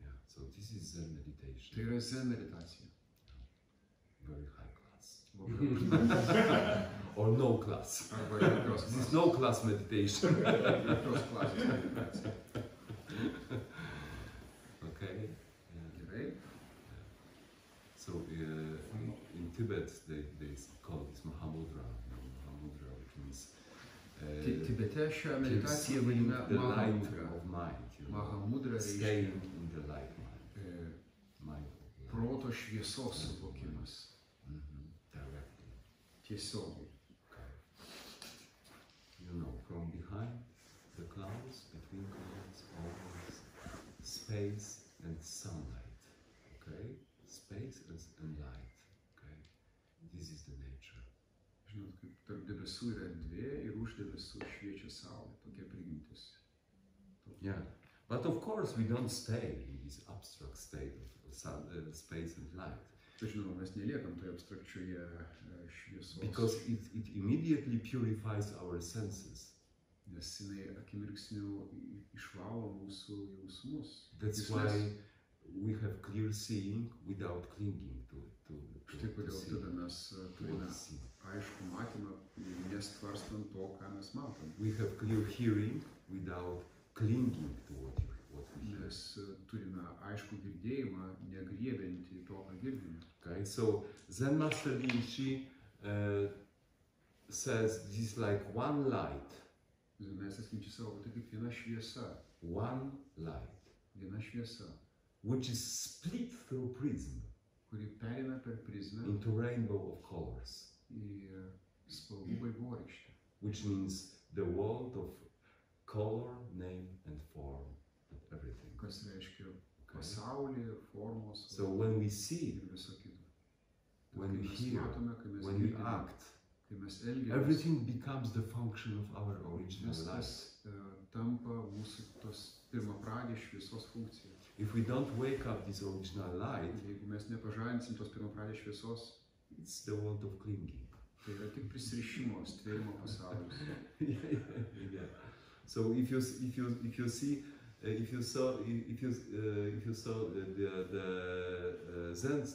yeah. So this is Zen meditation, Tai yra zen meditacija. very high class, Labai or no class. Arba jokios This is no class meditation. jokios klasės meditacija. Okay. Gerai. So in Tibet they call this Mahamudra, Mahamudra, which means Tibete šią meditaciją perceiving vadina the light Mahamudra. of mind, you know, Mahamudra staying reiškia in the light mind, mind of light. proto šviesos suvokimas. Directly. Tiesiogiai. Okay. You know, from behind the clouds, between clouds, always space and sunlight. Okay, space and light. Okay, this is the nature. Žinot, kaip tarp debesų yra erdvė ir už debesų šviečia saulė. Tokia prigimtis. Yeah, but of course we don't stay in this abstract state of space and light, Tai žinoma, mes neliekam toje abstrakčioje šviesos. because it immediately purifies our senses. Nes jinai akimirksniu išvalo mūsų jausmus. That's Jusles. why we have clear seeing without clinging to Štai kodėl see. tada mes turime To see. aišku matymą, nestvarstant to, ką mes matom. We have clear hearing without clinging to what we hear. Mes turime aišku girdėjimą, negriebiantį to, ką girdime. Okay, so Zen Master Lin Chi says this is like one light Mes atskleidžiame savo tai kaip viena šviesa. One light, Viena šviesa, which is split through prism kuri pereina per prizmę into rainbow of colors, į spalvų vaivorykštę. which means the world of color, name and form and everything. Kas reiškia Okay? pasaulį, formos So when we see, ir viso kito. when Kai we mes hear, matome, kai mes when we girdime, act, kai mes elgiamės, everything becomes the function of our original viskas life. tampa mūsų tos pirmapradės šviesos funkcija. If we don't wake up this original light, Jeigu mes nepažadinsim tos pirmapradės šviesos, it's the world of clinging. tai yra tik prisirišimo, stvėrimo pasaulis. Yeah. So if you see if you saw the Zen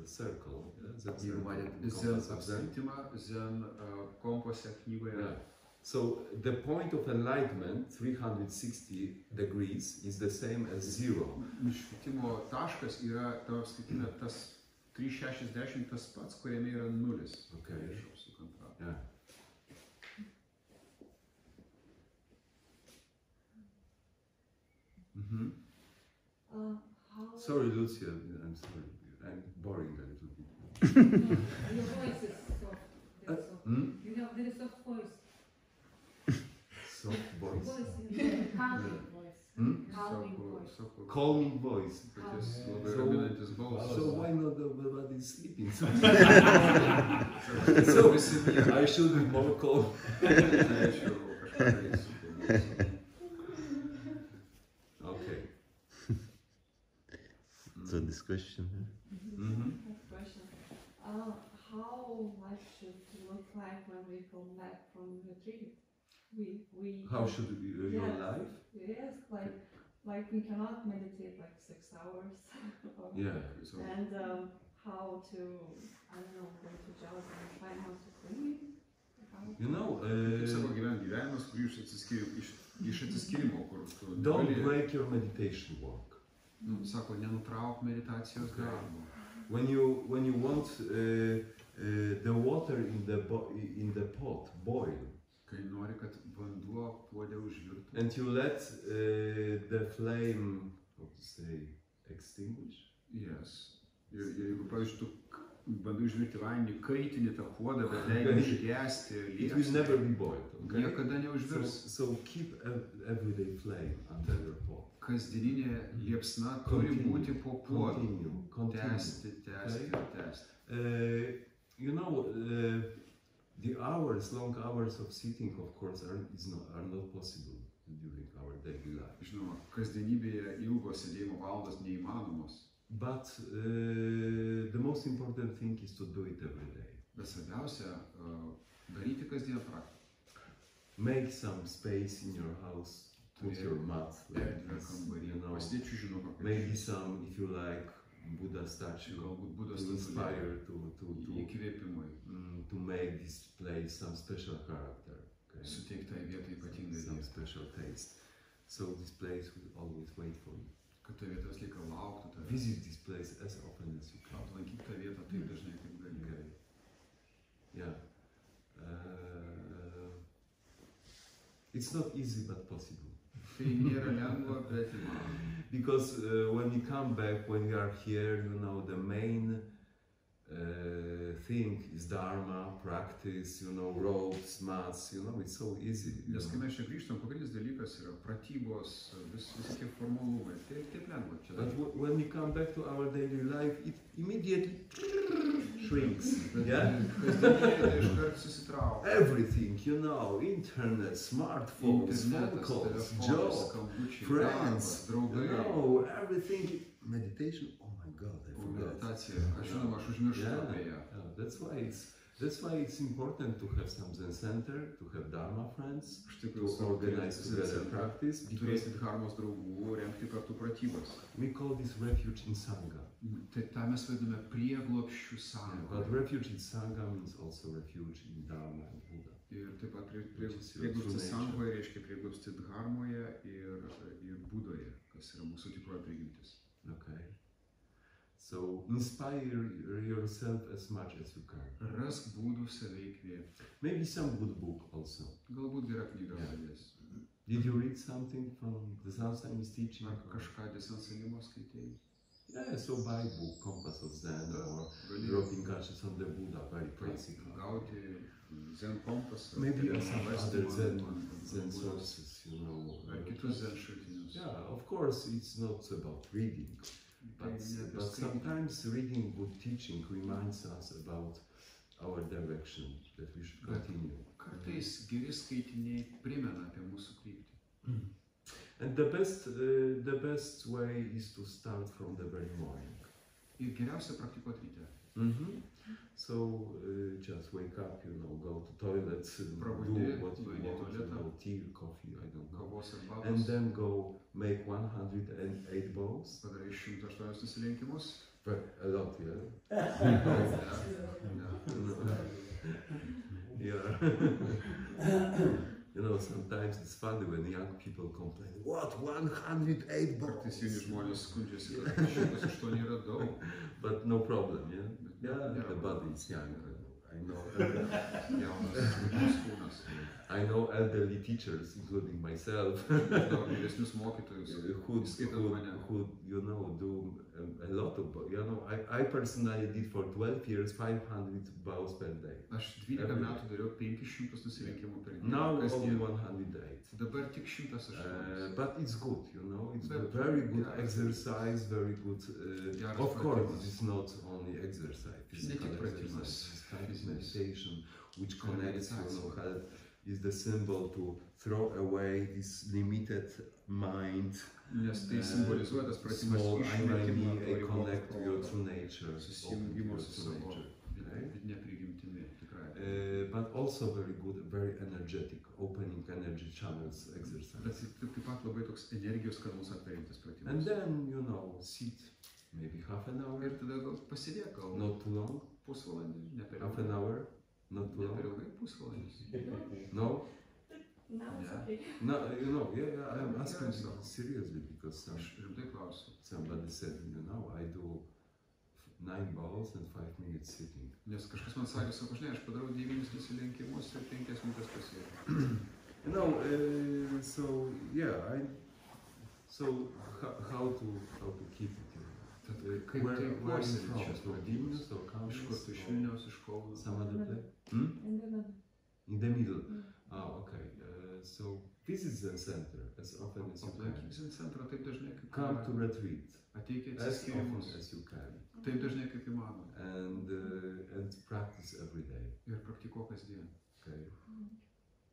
circle, Zen Jeigu matėt Zen compass of Zen. apskritimą, Zen kompase knygoje, Yeah. So the point of enlightenment, 360 degrees, is the same as zero. nušvitimo taškas yra tavo apskritime tas 360 tas pats, kuriame yra nulis. Okay. Viršaus sukant ratą. Yeah. Mm-hmm. How Sorry, Lucia, I'm sorry. I'm boring a little bit. your voice is soft. Very soft. Hmm? You have very soft voice. Soft voice. Calming voice. Hmm? Calming voice. Calming voice. Tokias labai So- raminantis balsas. So why not everybody is sleeping? So So visi miega. I should be more calm. Norėčiau kažką daryti su tuo balsu. Okay. So this question. Mm-hmm. Question. How life should look like when we come back from retreat? We How should it be your Yes. life? Yes, like we cannot meditate like 6 hours. Yeah. So, And how to, I don't know, go to jobs and try not to clean. You know, kaip savo gyvenimas, kurį iš atsiskyrimo, kur tu don't gali, break your meditation work. sako, nenutrauk meditacijos darbo. When you want the water in the pot boil, Kai nori, kad vanduo puode užvirtų. and you let the flame, how to say, extinguish. Yes. Ir jeigu, pavyzdžiui, tu bandai užvirti vandenį, kaitini tą puodą, bet leidi išgesti, It will never be boiled. Okay. niekada neužvirs. So keep everyday flame under your pot. Kasdieninė liepsna turi būti po puodu. Continue. Tęsti. You know, the long hours of sitting, of course, are not possible during our daily life. Žinoma, kasdienybėje ilgos sėdėjimo valandos neįmanomos. But the most important thing is to do it every day. Bet svarbiausia, daryti kasdien praktiką. Make some space in your house, put your mat, like Erdvę this, kambarį, you know, pasidėti čiužinuką, maybe some, if you like, Buddha statue, galbūt Budos to inspire statulėlę įkvėpimui, to make this place some special character, okay? suteikti tai vietai ypatingą Some vietą. special taste. So this place will always wait for you. Kad ta vieta visą laiką lauktų tavęs. Visit this place as often as you can. Aplankyk tą vietą taip dažnai, kaip gali. Okay. Yeah. It's not easy but possible. Tai nėra lengva, bet įmanoma. Because when we come back, when we are here, you know, the main thing is Dharma, practice, you know, ropes, mats, you know, it's so easy. Nes kai mes čia grįžtam, pagrindinis dalykas yra pratybos, visi tie formalumai. Tai taip lengva čia But daryti. when we come back to our daily life, it immediately shrinks. Yeah? Kasdienybėje tai iškart susitraukia. Everything, you know, internet, smartphones, phone Internetas, calls, telefonas, job, skambučiai, friends, darbas, draugai. you know, everything. Meditation, oh my God, I O forgot. meditacija, aš žinoma, aš užmirštu apie ją. Yeah, that's why it's important to have some Zen center, to have Dharma friends, Iš to tikrųjų, organize together practice. Because turėti dharmos draugų, rengti kartu pratybas. we call this refuge in Sangha. Tai tą mes vadiname prieglobsčių But sąjungą. refuge in Sangha means also refuge in Dharma and Buddha. Ir taip pat prieglobstį sąjungoje reiškia prieglobstį dharmoje ir Budoje, kas yra mūsų tikroji prigimtis. Okay. So inspire yourself as much as you can. Rask būdų save įkvėpti. Maybe some good book also. Galbūt gera knyga Yeah. padės. Did you read something from the Sansaim's teaching? Ar kažką desensalimo skaitėjai? Yeah, so buy book, Compass of Zen, or Gali Dropping Ashes on the Buddha, very classical. gauti Zen kompasą. Maybe some Svarstymą other Zen Budos, sources, you know. Ar kitus Zen šaltinius. Yeah, of course, it's not about reading, Tai but, ne apie but skaitymą. sometimes reading good teaching reminds us about our direction, that we should But- continue. Kartais geri skaitiniai primena apie mūsų kryptį. And the best way is to start from the very morning. Ir geriausia praktikuoti ryte. So just wake up, you know, go to toilet, do Prabundi, what you nueini į want, you tualetą. know, tea, coffee, I don't know. Kavos ir And balos. then go make 108 bows. Padarai 108 nusilenkimus. But a lot, yeah? Yeah. You know, sometimes it's funny when young people complain, what, 108 Kartais jauni bows? žmonės skundžiasi, kad 108 yra daug. But no problem, yeah? Bet Yeah, nėra the problemos. body is young. I know. Jaunas žmogus kūnas. I know elderly teachers, including myself, Daug vyresnius mokytojus. Įskaitant mane. who you know do a lot of, you know, I personally did for 12 years 500 bows per day. Aš 12 metų dariau 500 nusilenkimų per dieną. Now only kasdien. 108. Dabar tik 108. But it's good, you know, it's a But- very good yeah. exercise, very good. Yeah, Of course, pratimas. it is not only exercise, physical tik pratimas, exercise, it's kind of fizinis. meditation, which Ir connects, you meditacija. know, health is the symbol to throw away this limited mind. Nes tai simbolizuoja tas pratimas Small išmetimo I to connect to your proto. true nature. Susijungimo open to su your savo true nature, okay? vidinė prigimtimi, tikrai. But also very good, very energetic, opening energy channels Bet exercise. taip pat labai toks energijos kanalus atverintis And pratimas. then, you know, sit maybe half an hour, Ir tada gal pasidėk gal not too long, pusvalandį, ne per half an ilgai. hour, not too Ne per long. ilgai pusvalandis. No? Now it's Yeah. okay. No, you know, yeah, I'm asking Yeah, so- seriously because Aš rimtai klausiu. somebody said, you know, I do 9 balls and 5 minutes sitting. Nes kažkas man sakė, sako, žinai, aš padarau 9 nusilenkimus ir 5 minutės pasėdžiu. You know, so yeah, so how to keep it? Tad You know? kaip Where tai are you puoselėti from? šias From pratimas? Vilnius or Iš Kaunas? kur tu, iš or Vilniaus, iš Kauno? some other place? In the middle. In the middle. Mm. Oh, okay. So visit the center as often as you can. Aplankysim centrą taip dažnai kaip Come to įmanoma. retreat Ateikit as often atsiskyrimus as you can, taip dažnai kaip įmanoma. and practice every day. Ir praktikuok kasdien. Okay.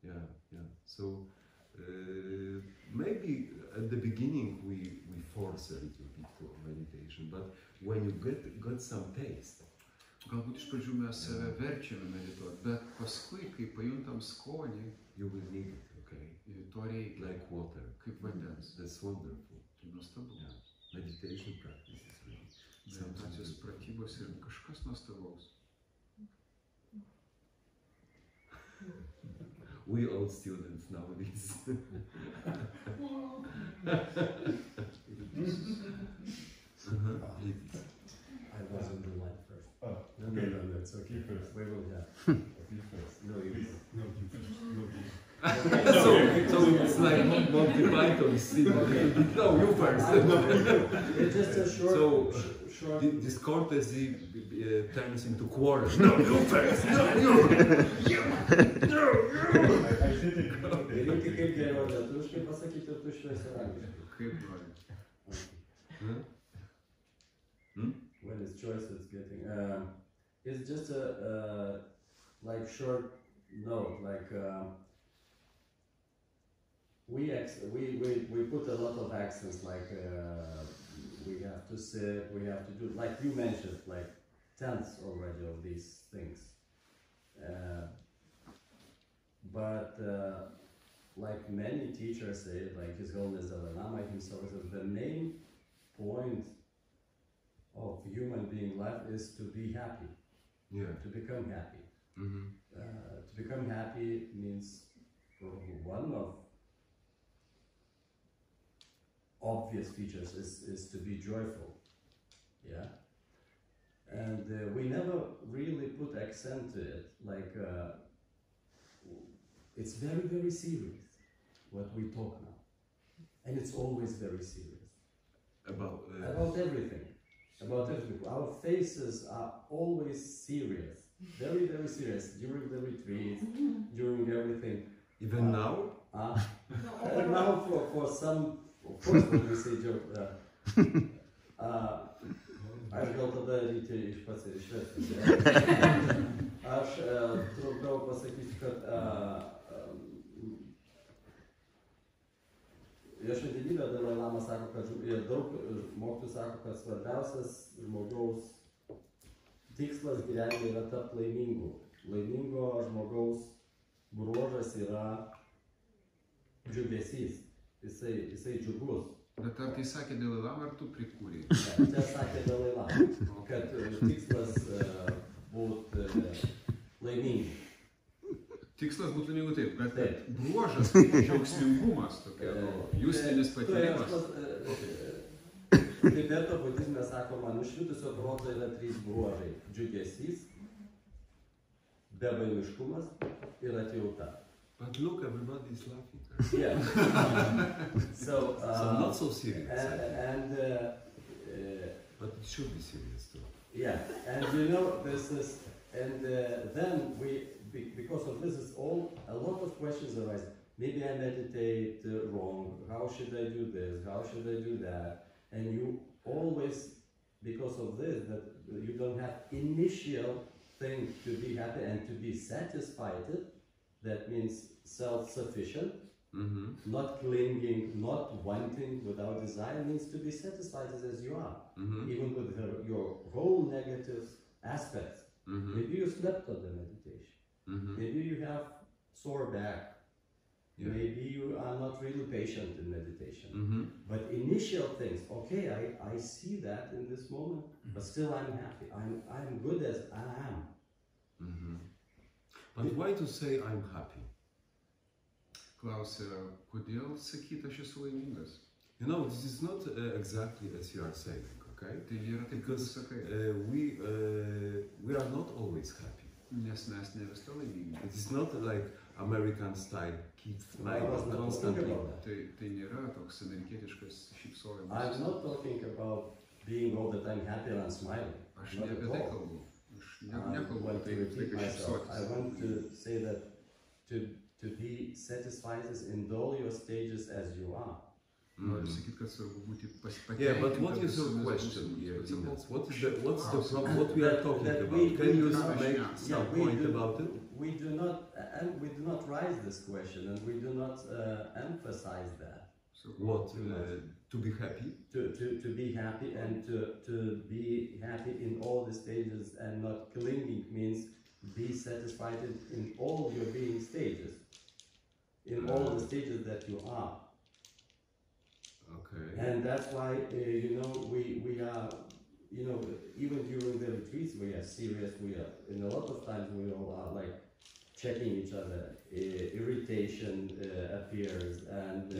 Yeah, yeah. So maybe at the beginning we force a little bit to meditation, but when you get some taste, Galbūt iš pradžių mes save verčiame medituoti, bet paskui, kai pajuntam skonį, you will need it. Okay, to reikia, like water. kaip vandens. That's wonderful. Tai nuostabu. Yeah. Meditation practice is really Meditacijos something. pratybos yra kažkas nuostabaus. We all students nowadays. Please. I was on the line first. Oh, No, okay, no, no, it's okay first. we will, yeah. You first. No, you first. No, you first. No, you. So it's like Monty Python scene. No, you first. It's just a short, So, short. This courtesy turns into quarrels. No, you first. No, you. I did it. Okay. Reikia kaip geriau lietuviškai pasakyti, tu šviesi angliškai. Kaip nori. Huh? Hmm? When it's choice, it's getting. It's just a like short note. Like we put a lot of accents. Like we have to sit. We have to do. Like you mentioned, like tenths already of these things. But like many teachers say, like His Holiness Dalai Lama himself says, the main point of human being life is to be happy, Yeah. to become happy. Mm-hmm. To become happy means one of obvious features is to be joyful. Yeah. and we never really put accent to it. Like it's very, very serious what we talk now, and it's always very serious About about everything. About everything. Our faces are always serious, very, very serious during the retreat, during everything. even now. Now for some, of course, when we say joke, aš gal tada reikia pats ir išversti. Aš trumpiau pasakysiu, kad jo šventenybė Dalai Lama sako, kad daug mokytojų sako, kad svarbiausias žmogaus tikslas gyvenime yra tapti laimingu. Laimingo žmogaus bruožas yra džiugesys. Jisai džiugus. Bet ar tai sakė Dalai Lama, ar tu prikūrei? Ne, čia sakė Dalai Lama, kad tikslas būti laimingi. Tikslas būtų laimingu taip, bet Taip. bruožas, džiaugsmingumas, tokia, justinis patyrimas. Tibeto budizme sakoma, nušvitusio proto yra 3 bruožai - džiugesys, bebaimiškumas ir atjauta. But look, everybody is laughing. Yeah. So not so serious. But it should be serious too. Yeah, and you know, this is, and then because of this, is a lot of questions arise. Maybe I meditate wrong. How should I do this? How should I do that? And you always, because of this, that you don't have initial thing to be happy and to be satisfied. That means self-sufficient, not clinging, not wanting without desire, means to be satisfied as you are, even with your whole negative aspects. Maybe you slept on the meditation. Maybe you have sore back. Yeah. Maybe you are not really patient in meditation. But initial things, okay, I see that in this moment, but still I'm happy. I'm good as I am. But why to say I'm happy? Klausia, kodėl sakyti aš esu laimingas? You know, this is not exactly as you are saying, okay? Tai nėra taip, kaip tu sakai. We are not always happy. Nes mes ne visada laimingi. It is not like American style, keep smiling constantly. Tai nėra toks amerikietiškas šypsojimas. I'm not talking about being all the time happy and smiling. Aš Not ne apie at tai all. kalbu. Aš I nekalbu want apie to tai, repeat kaip myself. I šypsotis. want to say that to be satisfied in all your stages as you are. Noriu sakyti, kad svarbu būti patenkintam. Yeah, but what is your question here, Dinas? What's the problem? What we are talking That about? we Can you do not- make Yeah, some we point do- about it? We do not raise this question, and we do not emphasize that. So, What? Too much. To be happy? To be happy and to be happy in all the stages and not clinging means be satisfied in all your being stages, in all the stages that you are. Okay. And that's why, we are, even during the retreats, we are serious, in a lot of times we all are like checking each other, irritation appears and,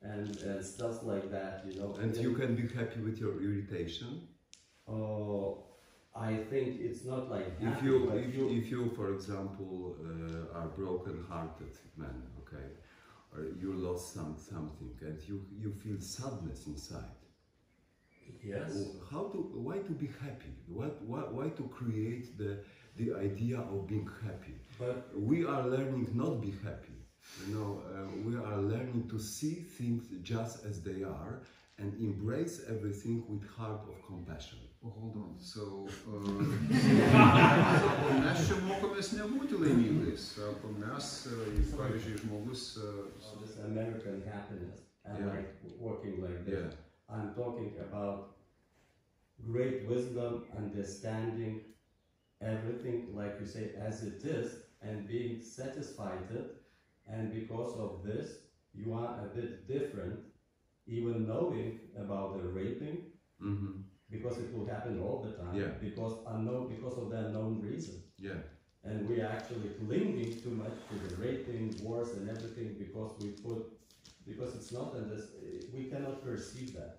and stuff like that, And you can be happy with your irritation? I think it's not like If happy, you, but if you, for example, are broken-hearted man, okay, or you lost something and you feel sadness inside. yes. Why to be happy? Why to create the idea of being happy? But We are learning not be happy. We are learning to see things just as they are and embrace everything with heart of compassion. hold on. So, mes čia mokomės nebūti laimingais. Sako, mes, pavyzdžiui, žmogus... this American happiness and Yeah. like working like this. Yeah. I'm talking about great wisdom, understanding everything, like you say, as it is, and being satisfied it. And because of this, you are a bit different, even knowing about the raping, because it will happen all the time, Yeah. because of the unknown reason. Yeah. And we are actually clinging too much to the raping, wars, and everything because it's not in this. We cannot perceive that.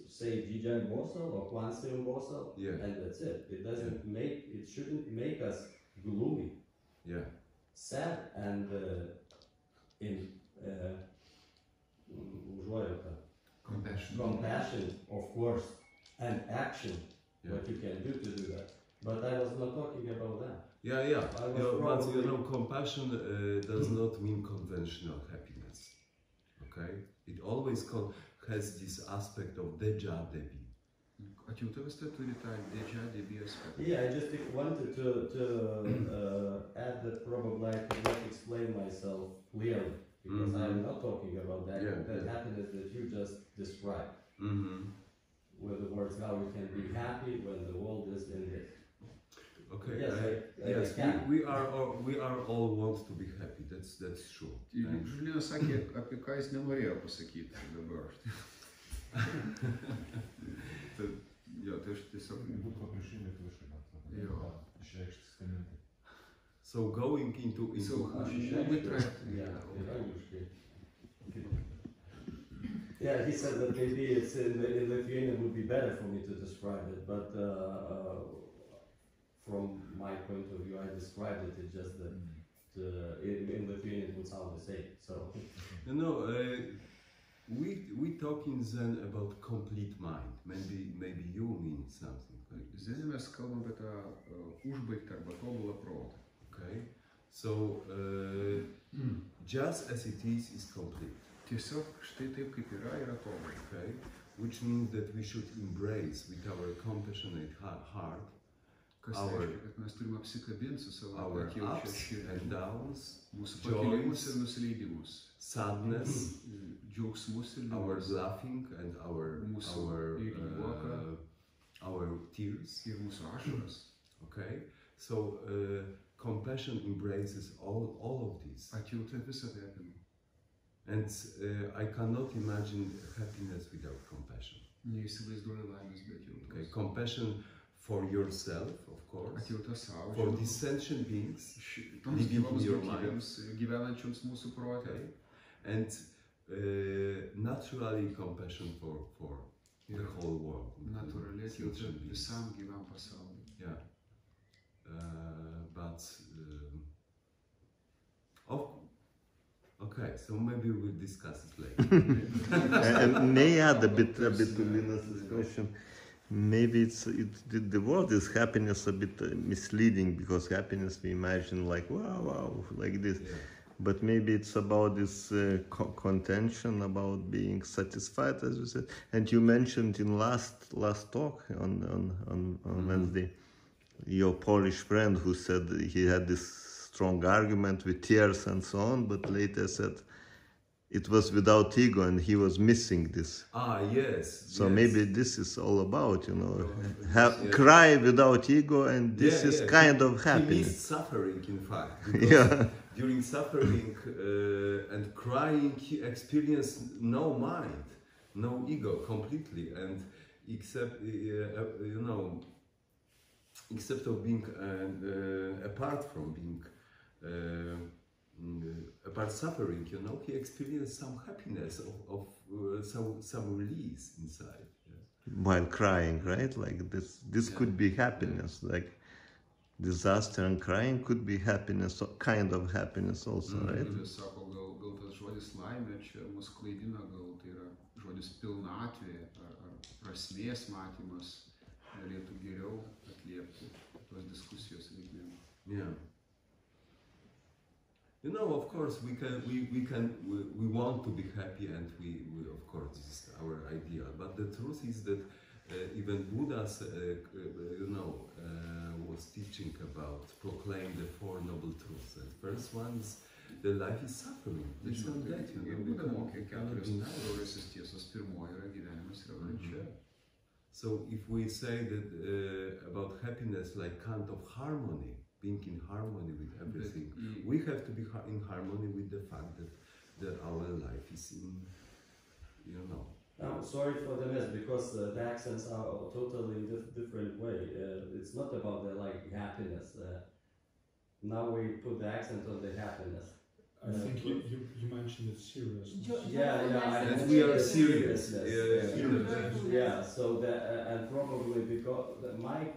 say Dijan Bosal or Kwanseum Bosal, Yeah. and that's it. It doesn't make, it shouldn't make us gloomy, Yeah. sad, and in compassion, of course, and action, Yeah. what you can do to do that. But I was not talking about that. Yeah, I yeah. was But you probably- know, compassion does not mean conventional happiness. Okay? It always has this aspect of deja debi. Atjauta turi tą didžią debį aspektą. Yeah, I just wanted to add that probably I could not explain myself clearly because I'm not talking about that, that happiness that you just described. With the words how we can be happy when the world is in this. Okay. Yes, yes, I can. we are all want to be happy. That's true. And- Žulinas sakė, apie ką jis nenorėjo pasakyti dabar. Jo, tai aš tiesiog... Būtų paprašyti lietuviškai, bet Jo. išreikšti skambinti. So going into Yeah, he said that maybe it's in Lithuanian would be better for me to describe it, but from my point of view, I described it. It's just that in Lithuanian it would sound the same. So you know, we talking then about complete mind. Maybe you mean something like this. Zen mes kalbam apie tą užbaigtą arba tobulą protą. Okay, so just as it is complete. Tiesiog štai taip kaip yra tobulai. Okay, which means that we should embrace with our compassionate heart Kas reiškia, kad mes turime apsikabinti su savo our ups atjaučia širdimi. and downs, Mūsų pakilimus ir joys, nusileidimus. sadness, Džiaugsmus ir our liūdesį. laughing and Mūsų ir juoką. our tears. Ir mūsų ašaras. Okay, so compassion embraces all of these. Atjauta visą tai apima. And I cannot imagine happiness without compassion. Neįsivaizduoju laimės be atjautos. Okay, compassion for yourself, of course, Atjauta savo. for these sentient beings, Toms living in gyvoms your būtybėms, gyvenančioms mūsų protė. okay, and naturally compassion for the whole world. Natūraliai atjauta Sentient beings. visam gyvam pasauliui. Yeah, but okay, so maybe we'll discuss it later. And may I add a bit to Linus's question? Maybe the word is happiness a bit misleading, because happiness we imagine like wow like this, Yeah. but maybe it's about this contention, about being satisfied, as you said. And you mentioned in last talk on Wednesday, your Polish friend who said he had this strong argument with tears and so on, but later said it was without ego and he was missing this. Ah, yes. So yes. maybe this is all about, Yes. cry without ego, and this Yeah, is yeah. kind of He missed happiness. suffering, in fact. Because Yeah. during suffering and crying, he experienced no mind, no ego completely, and except except of being apart from being apart suffering, he experienced some happiness of some release inside. Yeah. While crying, right? Like this could be happiness, like disaster and crying could be happiness, kind of happiness also, right? Jis sako, gal tas žodis laimė čia mus klaidina, gal tai yra žodis pilnatvė ar prasmės matymas galėtų geriau atliepti tos diskusijos reikmėm. Yeah. Of course, we want to be happy, and we of course, this is our ideal. But the truth is that even Buddha, was teaching about, proclaim the Four Noble Truths. And first one is the life is suffering. It's not that, Ir we Buda mokė cannot keturias deny it. tauriosios tiesos. Pirmoji yra gyvenimas yra kančia. So if we say that about happiness like kind of harmony, being in harmony with everything, we have to be in harmony with the fact that our life is in, I'm sorry for the mess, because the accents are totally different way. It's not about the happiness. Now we put the accent on the happiness. I think you mentioned it seriousness. And we are serious. Yeah, so and probably because my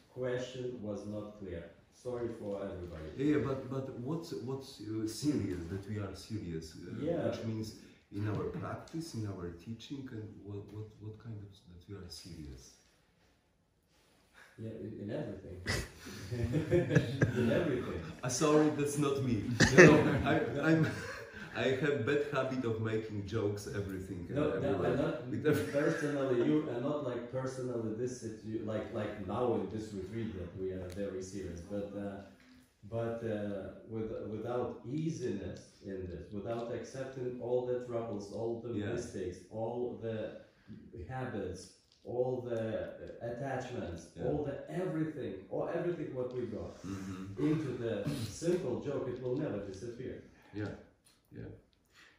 question was not clear. Sorry for everybody. Yeah, but what's serious? That we are serious, which means in our practice, in our teaching, and what kind of that we are serious? Yeah, in everything. In everything. Sorry, that's not me. You know, I have bad habit of making jokes, everything. No, not personally you, and not like personally this like now in this retreat that we are very serious, but without easiness in this, without accepting all the troubles, all the mistakes, all the habits, all the attachments, all the everything what we got into the simple joke, it will never disappear. Yeah.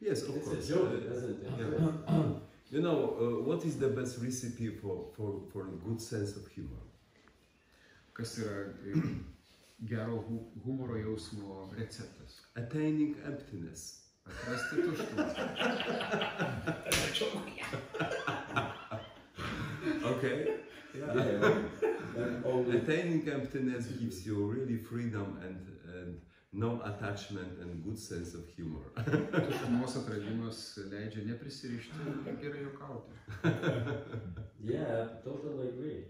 Yes, of course. It's a joke, isn't it? Yeah. You know, what is the best recipe for a good sense of humor? Kas yra gero humoro jausmo receptas? Attaining emptiness. Atrasti tuštumą. Okay. Attaining emptiness gives you really freedom and no attachment and good sense of humor. Tuštumos atradimas leidžia neprisirišti ir gerai juokauti. Yeah, totally agree.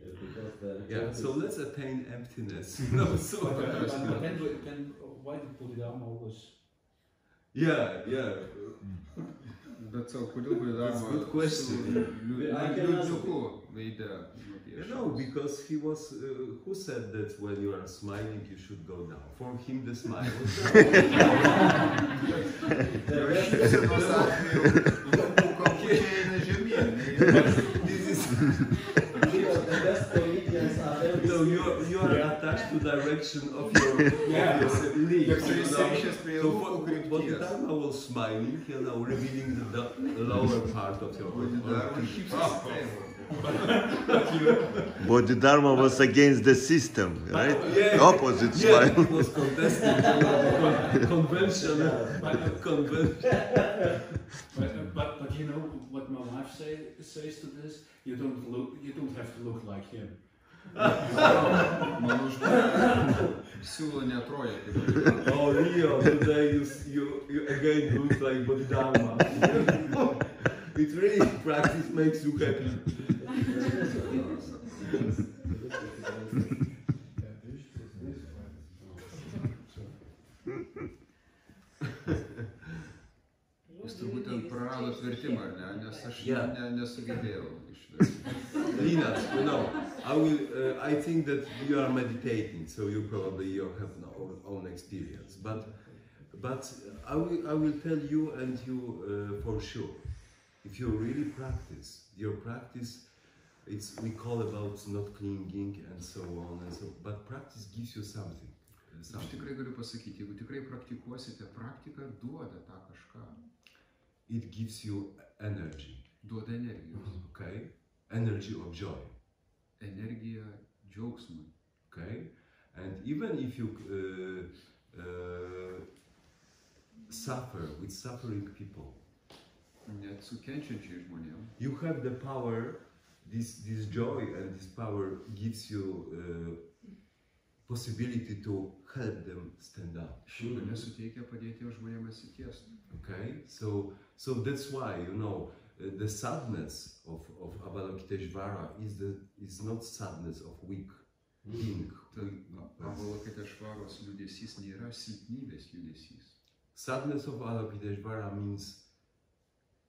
Because so let's attain emptiness. No, so then why did Bodhidharma always? Yeah. Bet kodėl Bodhidharma su liūdniuku veide nupiešė? No, because he was, who said that when you are smiling you should go down? For him the smile was So you are attached to the direction of your leaf. So Bodhidharma was smiling, you know, revealing the lower part of your body. Bodhidharma was against the system, right? Opposite smile. smile. It was contesting the conventional. But you know what my wife says to this? You don't have to look like him. Mano žmona siūlo neatrodyti kaip Bodhidharma. Oh, Leo, today you again look like Bodhidharma. It really, practice makes you happy. Jūs turbūt ten praradot vertimą, ar ne? Nes aš nesugebėjau išversti. Lina, you know, I think that you are meditating, so you probably have no own experience. But I will tell you and you for sure. If you really practice, your practice, we call about not clinging and so on and so. But practice gives you something. Aš tikrai galiu pasakyti, jeigu tikrai praktikuosite, praktika duoda tą kažką. It gives you energy. Duoda energijos. Okay? Energy of joy. Energija džiaugsmui. Okay? And even if you suffer with suffering people, net su kenčiančiais žmonėm, you have the power, this joy and this power gives you possibility to help them stand up. Ši galia suteikia padėti žmonėm atsitiesti. Okay, so that's why, you know, the sadness of Avalokiteshvara is not sadness of weak being. Avalokiteshvaros liūdesys nėra silpnybės liūdesys. Sadness of Avalokiteshvara means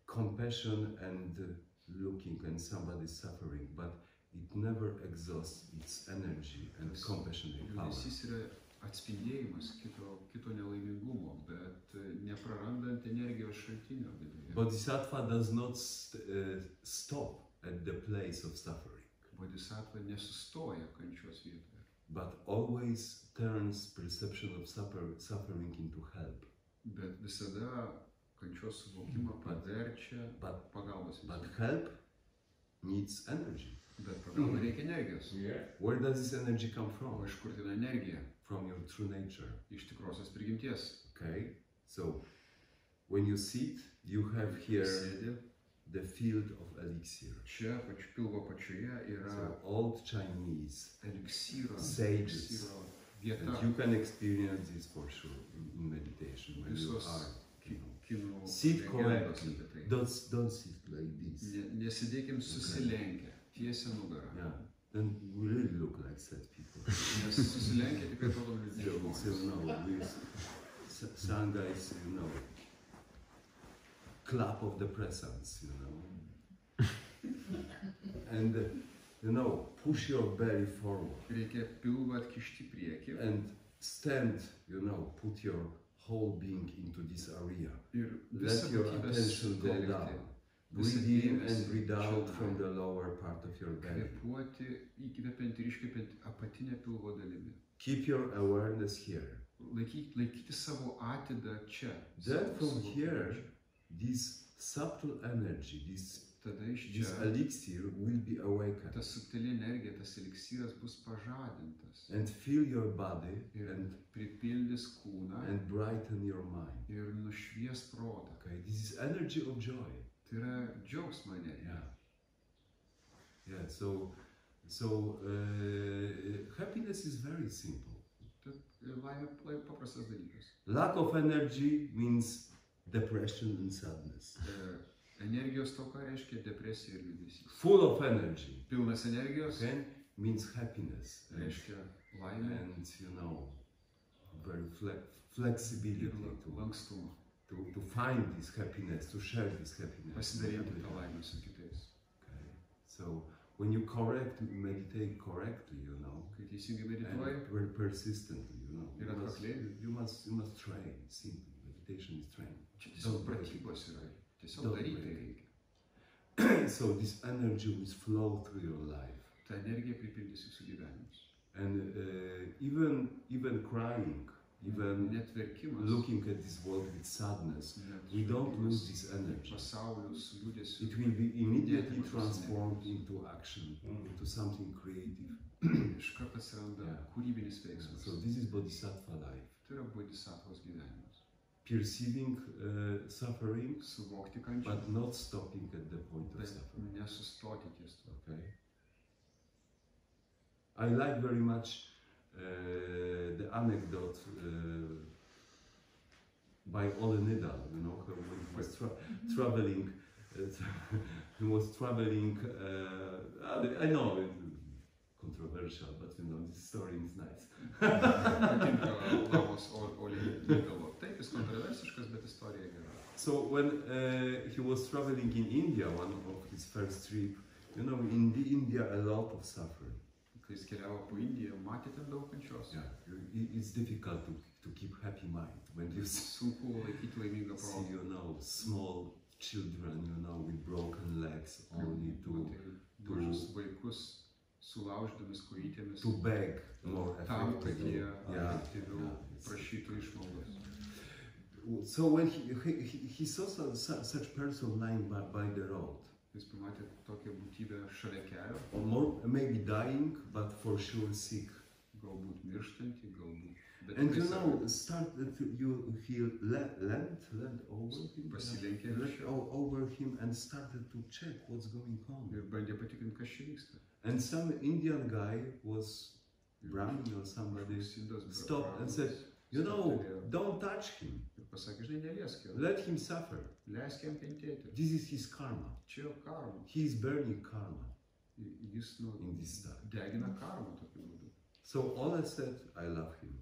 compassion and looking and somebody suffering, but it never exhausts its energy and compassion and power. Liūdesys yra atspindėjimas kito nelaimingumo, bet neprarandant energijos šaltinio viduje. Bodhisattva does not stop at the place of suffering. Bodhisattva nesustoja kančios vietoje. But always turns perception of suffering into help. Bet visada kančios suvokimą paverčia pagalbos. But help needs energy. Bet pagalba reikia energijos. Where does this energy come from? O iš kur ta energija? From your true nature. Iš tikrosios prigimties. Okay. So when you sit, you have here Sėdi. the field of elixir. Čia pilvo pačioje yra So old Chinese eliksyro sages. vieta. And you can experience this for sure in meditation when you Visos are. Kinų Sit legendos correctly. apie tai. Don't sit like this. Nesėdėkim susilenkę, tiesia nugarą. Yeah. Then we really look like sad people. Nes susilenkę tikrai atrodom liūdni So, žmonės. some guys, clap of the presence, and push your belly forward Reikia pilvą atkišti į priekį and stand, put your whole being into this area. ir visą Let your būtybę attention go sutelkti. down. Visą Breathe in dėmesį and breathe out čionai. from the lower part of your belly. Kvėpuoti, įkvepiant ir iškvepiant apatinę pilvo dalimi. Keep your awareness here. Laikyti savo atidą čia. Then from savo here, kūne. this subtle energy, this Tada iš this čia elixir will be awakened. ta subtili energija, tas eliksyras bus pažadintas And fill your body ir and pripildys kūną brighten your mind. ir nušvies protą. Okay, this is energy of joy. Tai yra džiaugsmo energija. Yeah. So happiness is very simple. Tai laimė paprastas dalykas. Lack of energy means depression and sadness. Energijos toka reiškia depresija ir liūdesys. Full of energy, Pilnas energijos okay, means happiness reiškia laimę and very flexibility ir lankstumą. to find this happiness, to share this happiness. Pasidalinti tą laimę su kitais. Okay. So when you meditate correctly, Kai teisingai medituoji, and very persistently, Ir atkakliai. you must train. Simply, meditation is training. čia tiesiog pratybos yra. Tiesiog Daug daryti reikia. reikia. So this energy will flow through your life, Ta energija pripildys jūsų gyvenimus. and even crying, even Net verkimas. looking at this world with sadness, net we don't žvelgimas lose this energy. Pasauliu su liūdesiu. It will be immediately Net transformed into action, into something creative. Iš karto atsiranda Yeah. kūrybinis veiksmas. So this is bodhisattva life. Tai yra bodhisattvos gyvenimas. Perceiving suffering, Suvokti kančią, but not stopping at the point of bet suffering. nesustoti ties to. Okay. I like very much the anecdote by Ole Nidal. When he was traveling. He was traveling. I know it's controversial, but this story is nice. Patinka Lavos Olė Nidalo. Taip, jis kontroversiškas, bet istorija gera. So when he was traveling in India, one of his first trip, in India a lot of suffering. Kai jis keliavo po Indiją, matė ten daug kančios. Yeah, it's difficult to keep happy mind when you see, Sunku laikyti laimingą protą. small children, with broken legs, only Mažus vaikus sulauždomis kojytėmis. to beg more Tam, kad effectively. jie Yeah, efektyviau yeah. prašytų išmaldos. So when he saw such person lying by the road, Jis pamatė tokią būtybę šalia kelio, or more, maybe dying, but for sure sick. galbūt mirštantį, galbūt. Bet And tikrai sergantį. started he leant over him, Pasilenkė leant virš jo over him and started to check what's going on. ir bandė patikrinti, kas čia vyksta. And some Indian guy was Brahmin or somebody Sindos stopped and biurokratas said, stabtelėjo don't touch him, ir pasakė, žinai, neliesk jo, let him suffer. leisk jam kentėti. This is his karma. Čia jo karma. He is burning karma Jis in this time. degina karmą tokiu būdu. So Ola said, I love him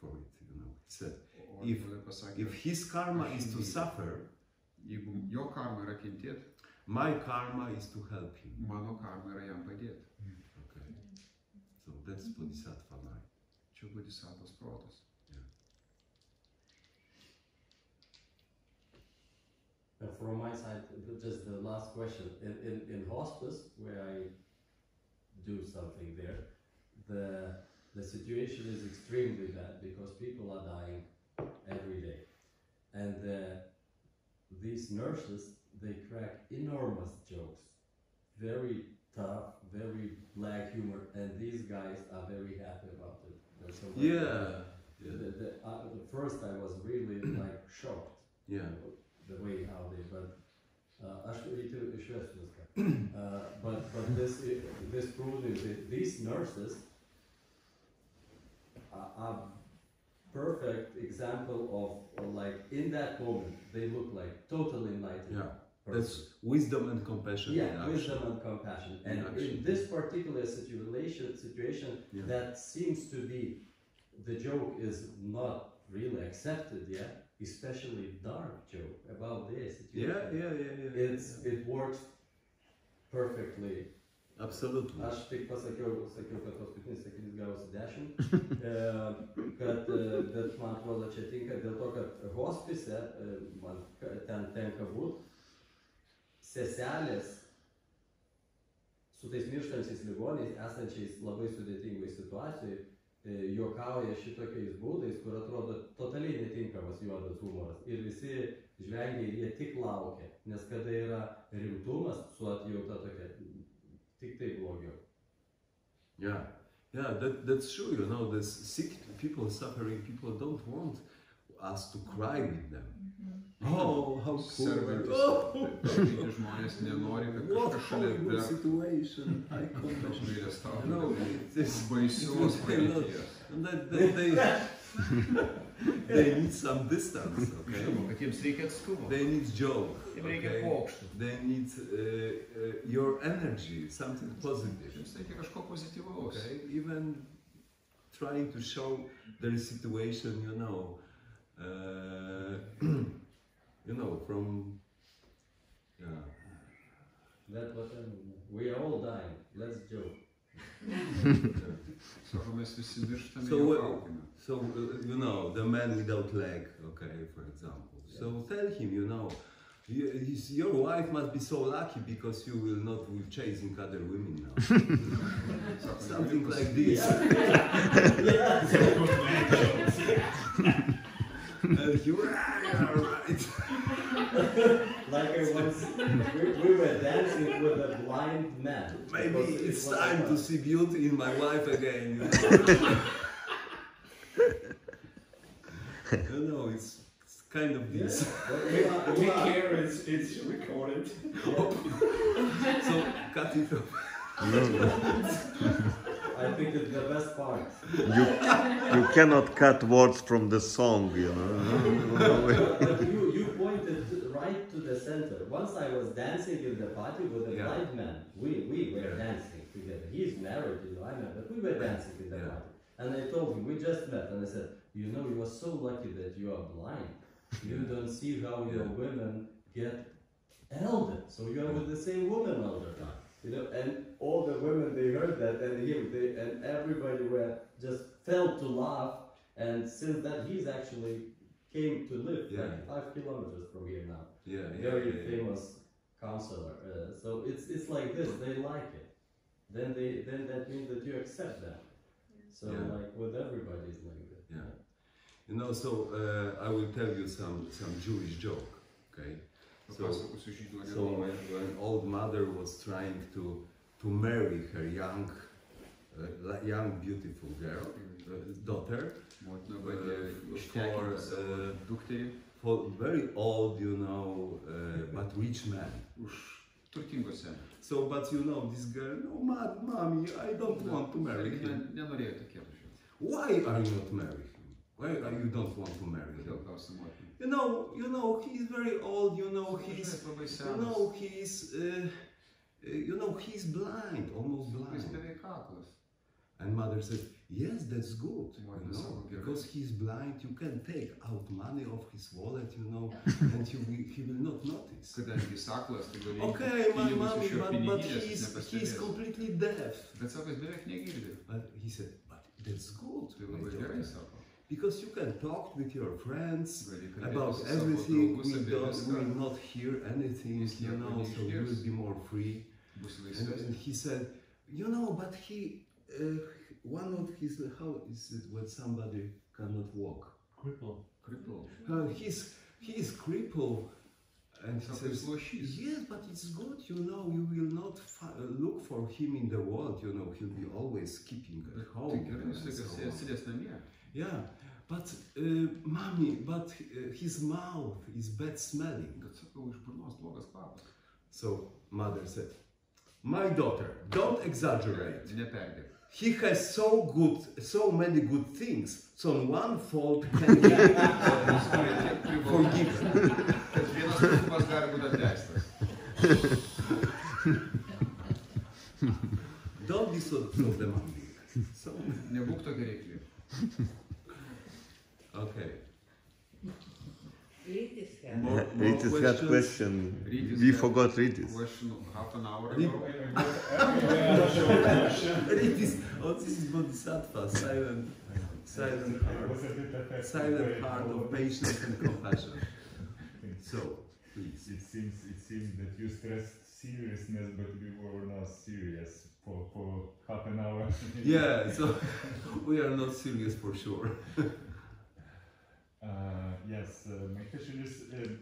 for it. He said, O If- Ola pasakė, if his karma is to suffer, jeigu jo karma yra kentėti, my karma is to help him. mano karma yra jam padėti. Okay. So that's Bodhisattva mind. Čia bodhisattvos protas. From my side, just the last question. In hospice, where I do something there, the situation is extremely bad because people are dying every day. And these nurses, they crack enormous jokes. Very tough, very black humor, and these guys are very happy about it. They're so happy. Yeah. The first I was really like shocked. Yeah. The way how they, but aš reikia išvesti viską. But this proved that these nurses are perfect example of like in that moment they look like totally enlightened. Yeah. person. That's wisdom and compassion. Yeah, in action. wisdom and compassion. And In action. in this particular situation Yeah. that seems to be the joke is not really accepted yet. Especially dark joke about this situation. Yeah. It works perfectly. Absolutely. Aš tik sakiau, kad paskutinis sakinys gavosi 10, bet man atrodo čia tinka dėl to, kad hospise, man ten tenka būt, seselės su tais mirštančiais ligoniais, esančiais labai sudėtingoje situacijoje, juokauja šitokiais būdais, kur atrodo totaliai netinkamas juodas humoras. Ir visi žvengia ir jie tik laukia, nes kada yra rimtumas su atjauta tokia, tik tai blogiau. Yeah, that's true. You know, the sick people, suffering people don't want us to cry with them. Oh, how poor! Sergantys žmonės nenori, kad What kažkas šalia horrible situation! I apgailestauja this baisios padėties. They need some distance, okay? Žinoma, kad jiems reikia atstumo. They need joke. Jiems reikia Okay? pokštų. They need your energy, something positive. Jiems reikia kažko pozityvaus. Okay? Even trying to show their situation, from That what I mean. We are all dying. Let's joke. Sako, mes visi mirštame, So, juokaukime. So, the man without leg, okay, for example. So tell him, your wife must be so lucky because you will not be chasing other women now. Something like this. And you are right. Like I once, we were dancing with a blind man. Maybe Because it it's was time like to see beauty in my wife again. It's kind of this. Yeah. Take care, it's recorded. So cut it off. I think it's the best part. You cannot cut words from the song, But you pointed right to the center. Once I was dancing in the party with a blind man. We were dancing together. He's married, I'm married, but we were dancing in the party. And I told him, we just met, and I said, you are so lucky that you are blind. You don't see how your women get elder. So you are with the same woman all the time. And all the women, they heard that, and everybody just felt to laugh. And since that, he's actually came to live like 5 kilometers from here now. Very famous counselor. So it's like this. They like it. Then that means that you accept them. So like with everybody, it's like that. Yeah. So I will tell you some Jewish joke. Okay. So when old mother was trying to marry her young beautiful girl, daughter, for very old, but rich man. So, but this girl, no, mommy, I don't want to marry him. Why are you not marrying him? Why are you don't want to marry him? He's very old. He's blind, almost blind. And mother said, yes, that's good, because he's blind. You can take out money off his wallet, and he will not notice. Okay, my mommy, but he's completely deaf. But he said, but that's good. Because you can talk with your friends about everything, we will not hear anything, so you will be more free. And he said, but he, one of his, how is it when somebody cannot walk? Cripple. He is crippled, And he Sako, jis says, lošys. yes, but it's good, you know, you will not look for him in the world, you know, he'll be always keeping at Tai home. gerai, and jis so on." sėdės namie. Yeah, but mommy, but his mouth is bad smelling. Bet sakau, iš burnos blogas kvapas. So mother said, my daughter, don't exaggerate. Neperdėk. He has so many good things, so one fault can be forgiven. Kad vienas trūkumas gali būti atleistas. Don't be so demanding. So, Nebūk tokia reikli. okay. Ritis had question. Rytis We had forgot Ritis. Question half an hour Read- ago. Read this. Oh, this is Bodhisattva, silent heart of patience and compassion. So, please. It seems that you stressed seriousness, but we were not serious for half an hour. Yeah, so we are not serious for sure. Yes, my question is,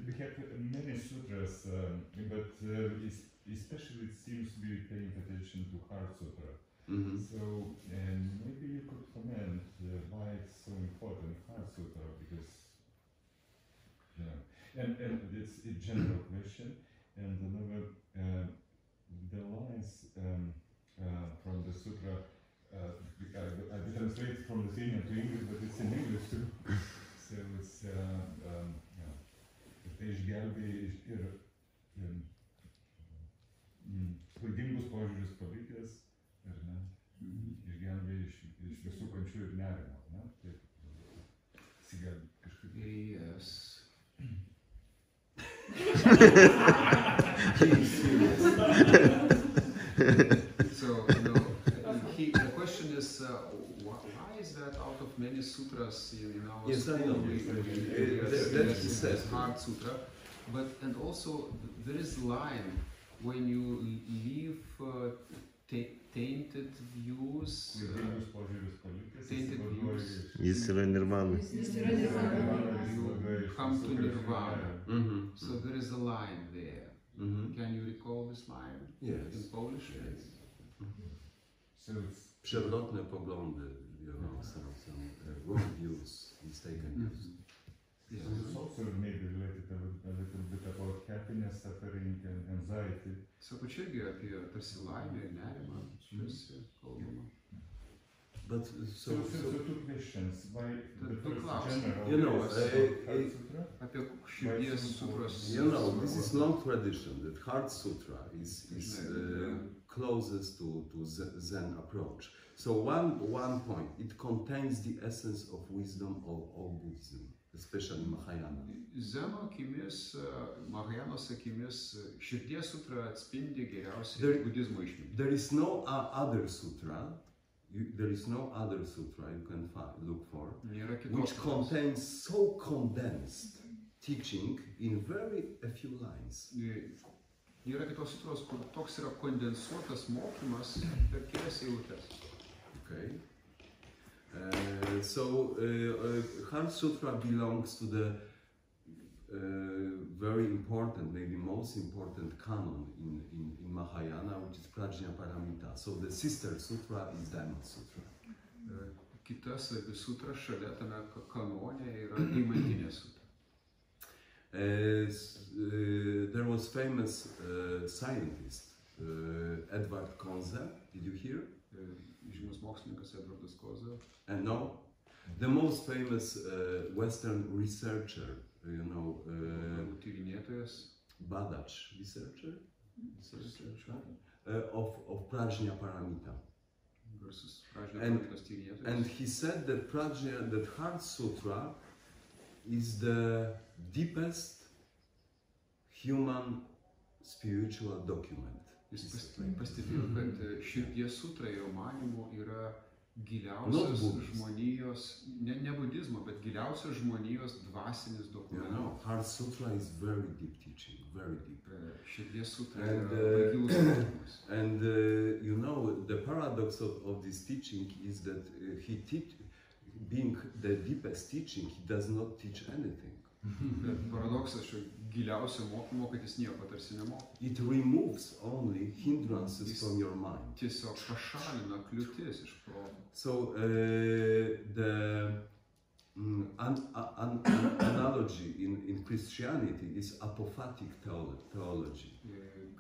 we have many sutras, but especially it seems to be paying attention to Heart Sutra. Mhm. So, maybe you could comment why it's so important, Heart Sutra, because, and it's a general question, and another, the lines from the sutra, I translate from Lithuanian to English, but it's in English too. So it's, tai išgelbėja ir klaidingus požiūrius palikęs, ar ne? Išgelbėja iš visų kančių ir nerimo, ne? Taip, įsigelbėja kažkaip. Yes. So, the question is, why is that out of many sutras, Yes, I know. That's there's Heart Sutra, but and also there is line when you leave tainted views. Klaidingus požiūrius palikęs, Tainted views. Jis yra nirvana. You come to nirvana. Mhm. So there is a line there. Mhm. Can you recall this line Yes. in Polish? Yes. So it's Przewrotne poglądy, you know, some wrong views, mistaken views. Yes. it's also maybe related a little bit about happiness, suffering, and anxiety. Sako, čia irgi apie tarsi laimę ir nerimą, čia kalbama. But So two questions. Why the Two first klausimai. general You know, is Heart Sutra? Apie širdies sutros. you know, this is long tradition that Heart Sutra is closest to Zen approach. So one point, it contains the essence of wisdom of all Buddhism, especially Mahayana. Zeno akimis, Mahajanos akimis, širdies sutra atspindi geriausiai There- budizmo išmintį. There is no other sutra. There is no other sutra you can look for, Nėra which kitos. contains so condensed teaching in a few lines. Nėra kitos sutros, kur toks yra kondensuotas mokymas per kelias eilutes. Okay. Heart Sutra belongs to the very important, maybe most important canon in Mahayana, which is Prajnaparamita. So the sister sutra is Diamond Sutra. Kita svarbi sutra šalia tame kanone yra Deimantinė sutra. There was famous scientist Edward Conze. Did you hear? Žymus mokslininkas Edvardas Koza. And no, the most famous Western researcher, Tyrinėtojas. Badach researcher, of Prajnaparamita. Garsus Prajnaparamitos tyrinėtojas. And he said that that Heart Sutra is the deepest human spiritual document. Jis pastebėjo, kad širdies sutra jo manymu yra giliausias žmonijos, ne budizmo, bet giliausias žmonijos dvasinis dokumentas. Heart Sutra is very deep teaching, very deep. Širdies sutra yra labai gilus mokymas. And the paradox of this teaching is that being the deepest teaching, he does not teach anything. Bet paradoksas šio giliausio mokymo, kad jis nieko tarsi nemoko. It removes only hindrances from your mind. Tiesiog pašalina kliūtis iš proto. So the analogy in Christianity is apophatic theology.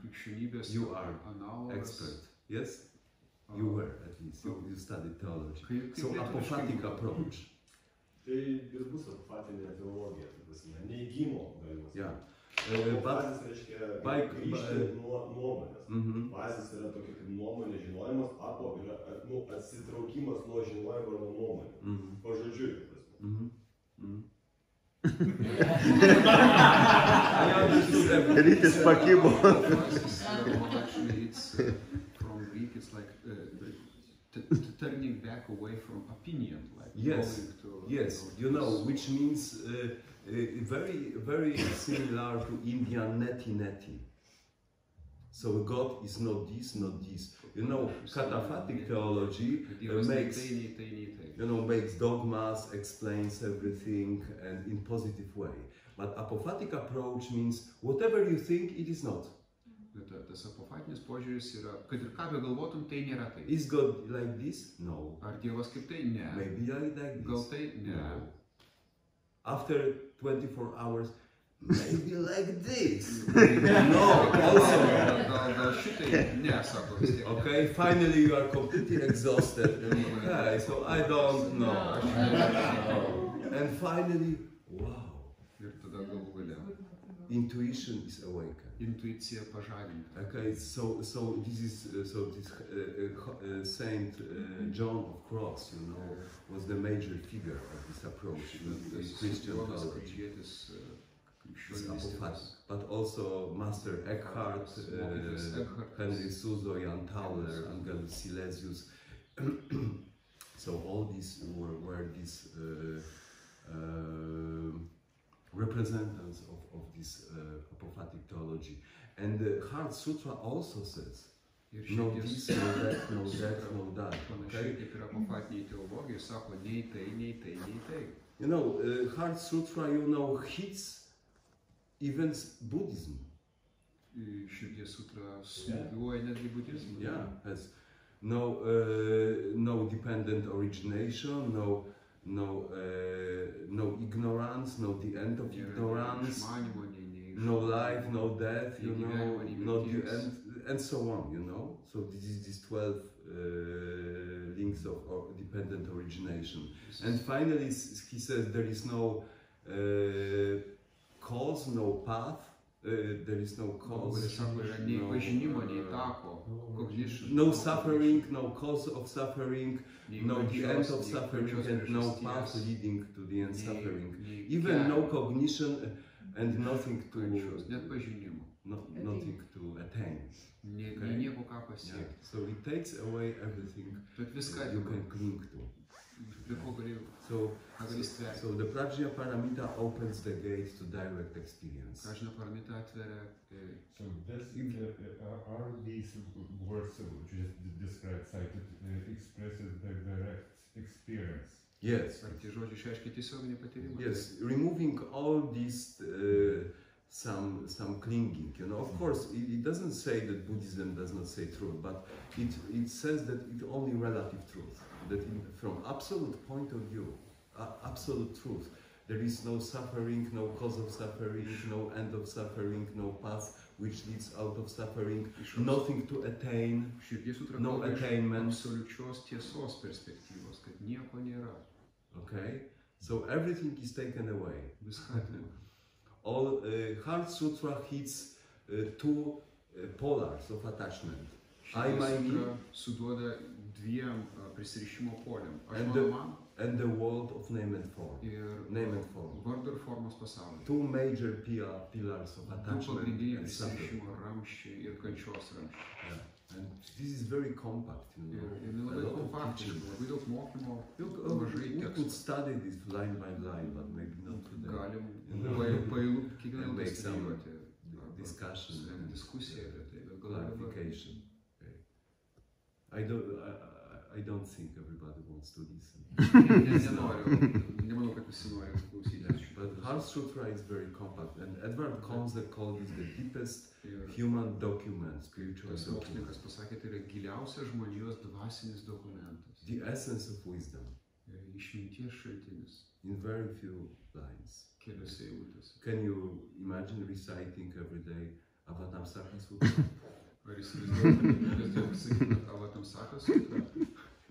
Krikščionybės You are analogas. Expert, yes? You were at least, you studied theology. So lietuviškai apophatic būtų? approach. Tai ir bus apofatinė teologija, tai prasme, neigimo galima sakyti. Yeah. Bazis reiškia grįžti nuo nuomonės. Bazis yra tokia kaip nuomonė žinojimas, apo yra atsitraukimas nuo žinojimo ir nuo nuomonės. Pažodžiui, tai prasme. Rytis pakibo. Actually, it's from Greek, it's like turning back away from opinion, like Yes, going to. yes, you know, which means very, very similar to Indian neti. So God is not this, not this. You know, cataphatic theology makes dogmas, explains everything, and in positive way. But apophatic approach means whatever you think, it is not. Tas apofatinis požiūris yra, kad ir ką begalvotum, tai nėra tai. Is God like this? No. Ar Dievas kaip tai? Ne. Maybe like this. Gal tai? Ne. No. After 24 hours, maybe like this. No, also. Gal šitai? Ne, sako vis tiek. Okay, finally you are completely exhausted. Okay, so I don't know. And finally, wow. Ir tada galų gale. Intuition is awakened. Intuicija pažadinta. Okay, so this is Saint John of Cross, you know, was the major figure of this approach in Christian theology. But also Master Eckhart, Henry Suso, Jan Tauler, Angelus Silesius. So all these were these representatives of this apophatic theology. And the Heart Sutra also says, no this, no that, no that, no that. Panašiai kaip ir apofatinėje teologijoje sako, nei tai, nei tai, nei tai. You know, Heart Sutra, you know, hits even Buddhism. Širdies sutra smūgiuoja netgi budizmą. Yeah, has no dependent origination, no ignorance, no the end of ignorance, no life, no death, you know, not the end, and so on, you know. So this is these 12 links of dependent origination. And finally, he says there is no cause, no path. There is no cause, no suffering, no cause of suffering, no the end of suffering, and no path leading to the end suffering. Even no cognition and nothing to attain. Okay? Yeah. So it takes away everything you can cling to. So the Prajna Paramita opens the gate to direct experience. So are these words which you described cited expresses the direct experience? Yes. Yes, removing all these some clinging, you know. Of course, it doesn't say that Buddhism does not say truth, but it says that it's only relative truth. That from absolute point of view, absolute truth, there is no suffering, no cause of suffering, no end of suffering, no path which leads out of suffering, nothing to attain, no attainment. Okay, so everything is taken away. All Heart Sutra hits two polars of attachment. I, my, me, and the world of name and form. Two major pillars of attachment and suffering. Yeah. And this is very compact, you know. A lot of teaching. We could study this line by line, but maybe not today. And make some discussion and clarification. Okay. I don't think everybody wants to listen. Nemanau, kad visi nori klausytis. But Heart Sutra is very compact, and Edward Conze called it the deepest Ir human document, spiritual tas document, mokslininkas pasakė, tai yra giliausias žmonijos dvasinis dokumentas. the essence of wisdom, Išminties šaltinis. in very few lines. Keliose eilutėse. Can you imagine reciting every day Avatamsaka Sutra? Ar įsivaizduojate, kasdien sakytumėt Avatamsaka Sutra?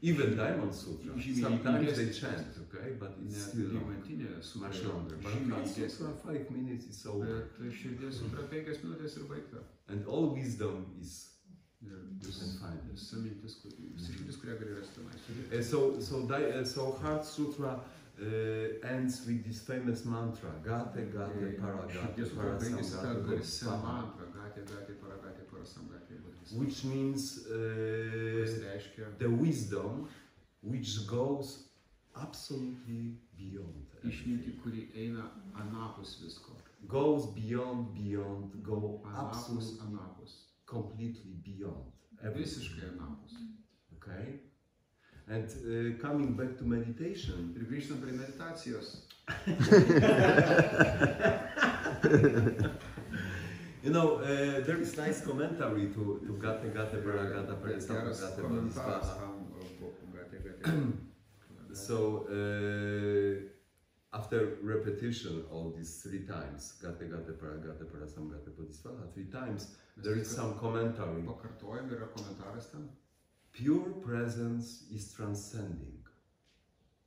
Even Diamond Sutra. Žymiai Sometimes they ilgesnis chant, tekstas. okay, but it's Ne, still long, deimantinė sutra much yra longer. But žymiai Heart ilgesnė. Sutra, 5 minutes is over. Bet širdies sutra 5 minutės ir baigta. And all wisdom is, Ir you can find it. visa mintis, visa išmintis, kurią gali rasti tenais. So Heart Sutra ends with this famous mantra, Gate, Gate, Paragate, Širdies sutra baigėsi ta Parasamgate, garsia Bodhisattva, mantra, Gate, Gate, Paragate, Parasamgate, Bodhisattva. which means Kas reiškia the wisdom which goes absolutely beyond išminti, everything. kuri eina anapus visko. Goes beyond, go Anapus, absolutely, anapus. completely beyond everything. Visiškai anapus. Okay? And coming back to meditation, Ir grįžtant prie meditacijos. you know, there is nice commentary to Gate, Gate, Paragata, Parasamgate, Geras Gate, komentaras Bodhisattva. tam Gate, Gate. So, after repetition all these 3 times, Gate, Gate, Paragate, Parasamgate, Bodhisattva, 3 times, there is some commentary. Pakartojam, yra komentaras ten. Pure presence is transcending.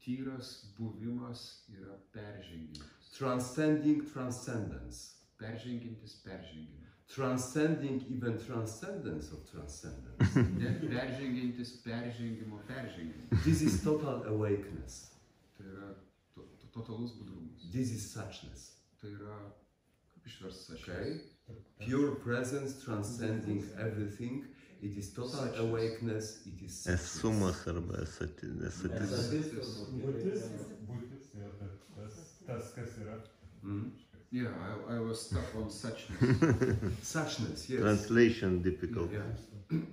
Tyras buvimas yra peržengimas. Transcending transcendence. Peržengintis peržengimą. Transcending even transcendence of transcendence. Net peržengintis peržengimo peržengimą. This is total awakeness. Tai yra totalus budrumas. This is suchness. Tai yra, kaip išversti Okay? Pure presence transcending everything. It is total awakeness. It is suchness. Esumas arba esatis. Būtis, ja, tas, kas yra. Mm? Yeah, I was stuck on suchness. Suchness, yes. Translation difficult. Yeah.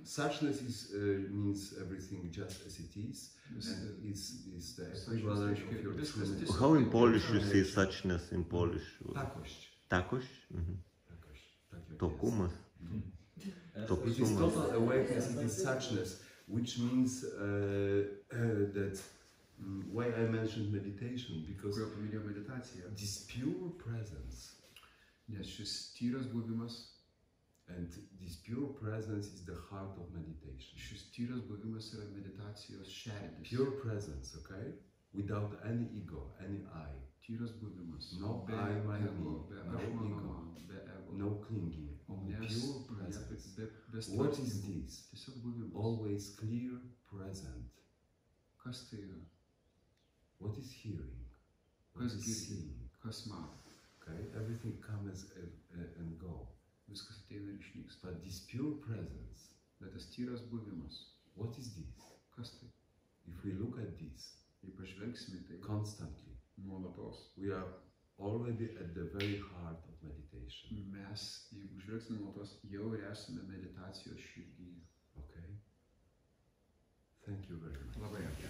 Suchness is, means everything just as it is, and is the equivalent of your true. How in Polish you say suchness in Polish? Takość. Takość? Mhm. Takość. Tak jak Tokumas. jest. It is total awareness, it is suchness, which means that why I mentioned meditation, because Kodėl paminėjau meditaciją? this pure presence, Nes šis tyras buvimas, and this pure presence is the heart of meditation. šis tyras buvimas yra meditacijos šerdis. Pure presence, okay? Without any ego, any I. Tyras buvimas. No be I, my, ego, me. be No aš, mano, ego. man, be ego. No clinging, only Nes pure presence. be What is straipsnių. this? Tiesiog buvimas. Always clear, present. Kas tai yra? What is hearing? What Kas is girdi? seeing? Kas mato? Okay, everything comes and go. Viskas ateina ir išnyksta. But this pure presence, Bet tas tyras buvimas. what is this? Kas tai? If we look at this Jei pažvelgsime į tai constantly, nuolatos. we are already at the very heart of meditation. Mes, jeigu žvelgsime nuolatos, jau ir esame meditacijos širdyje. Okay? Thank you very much. Labai ačiū.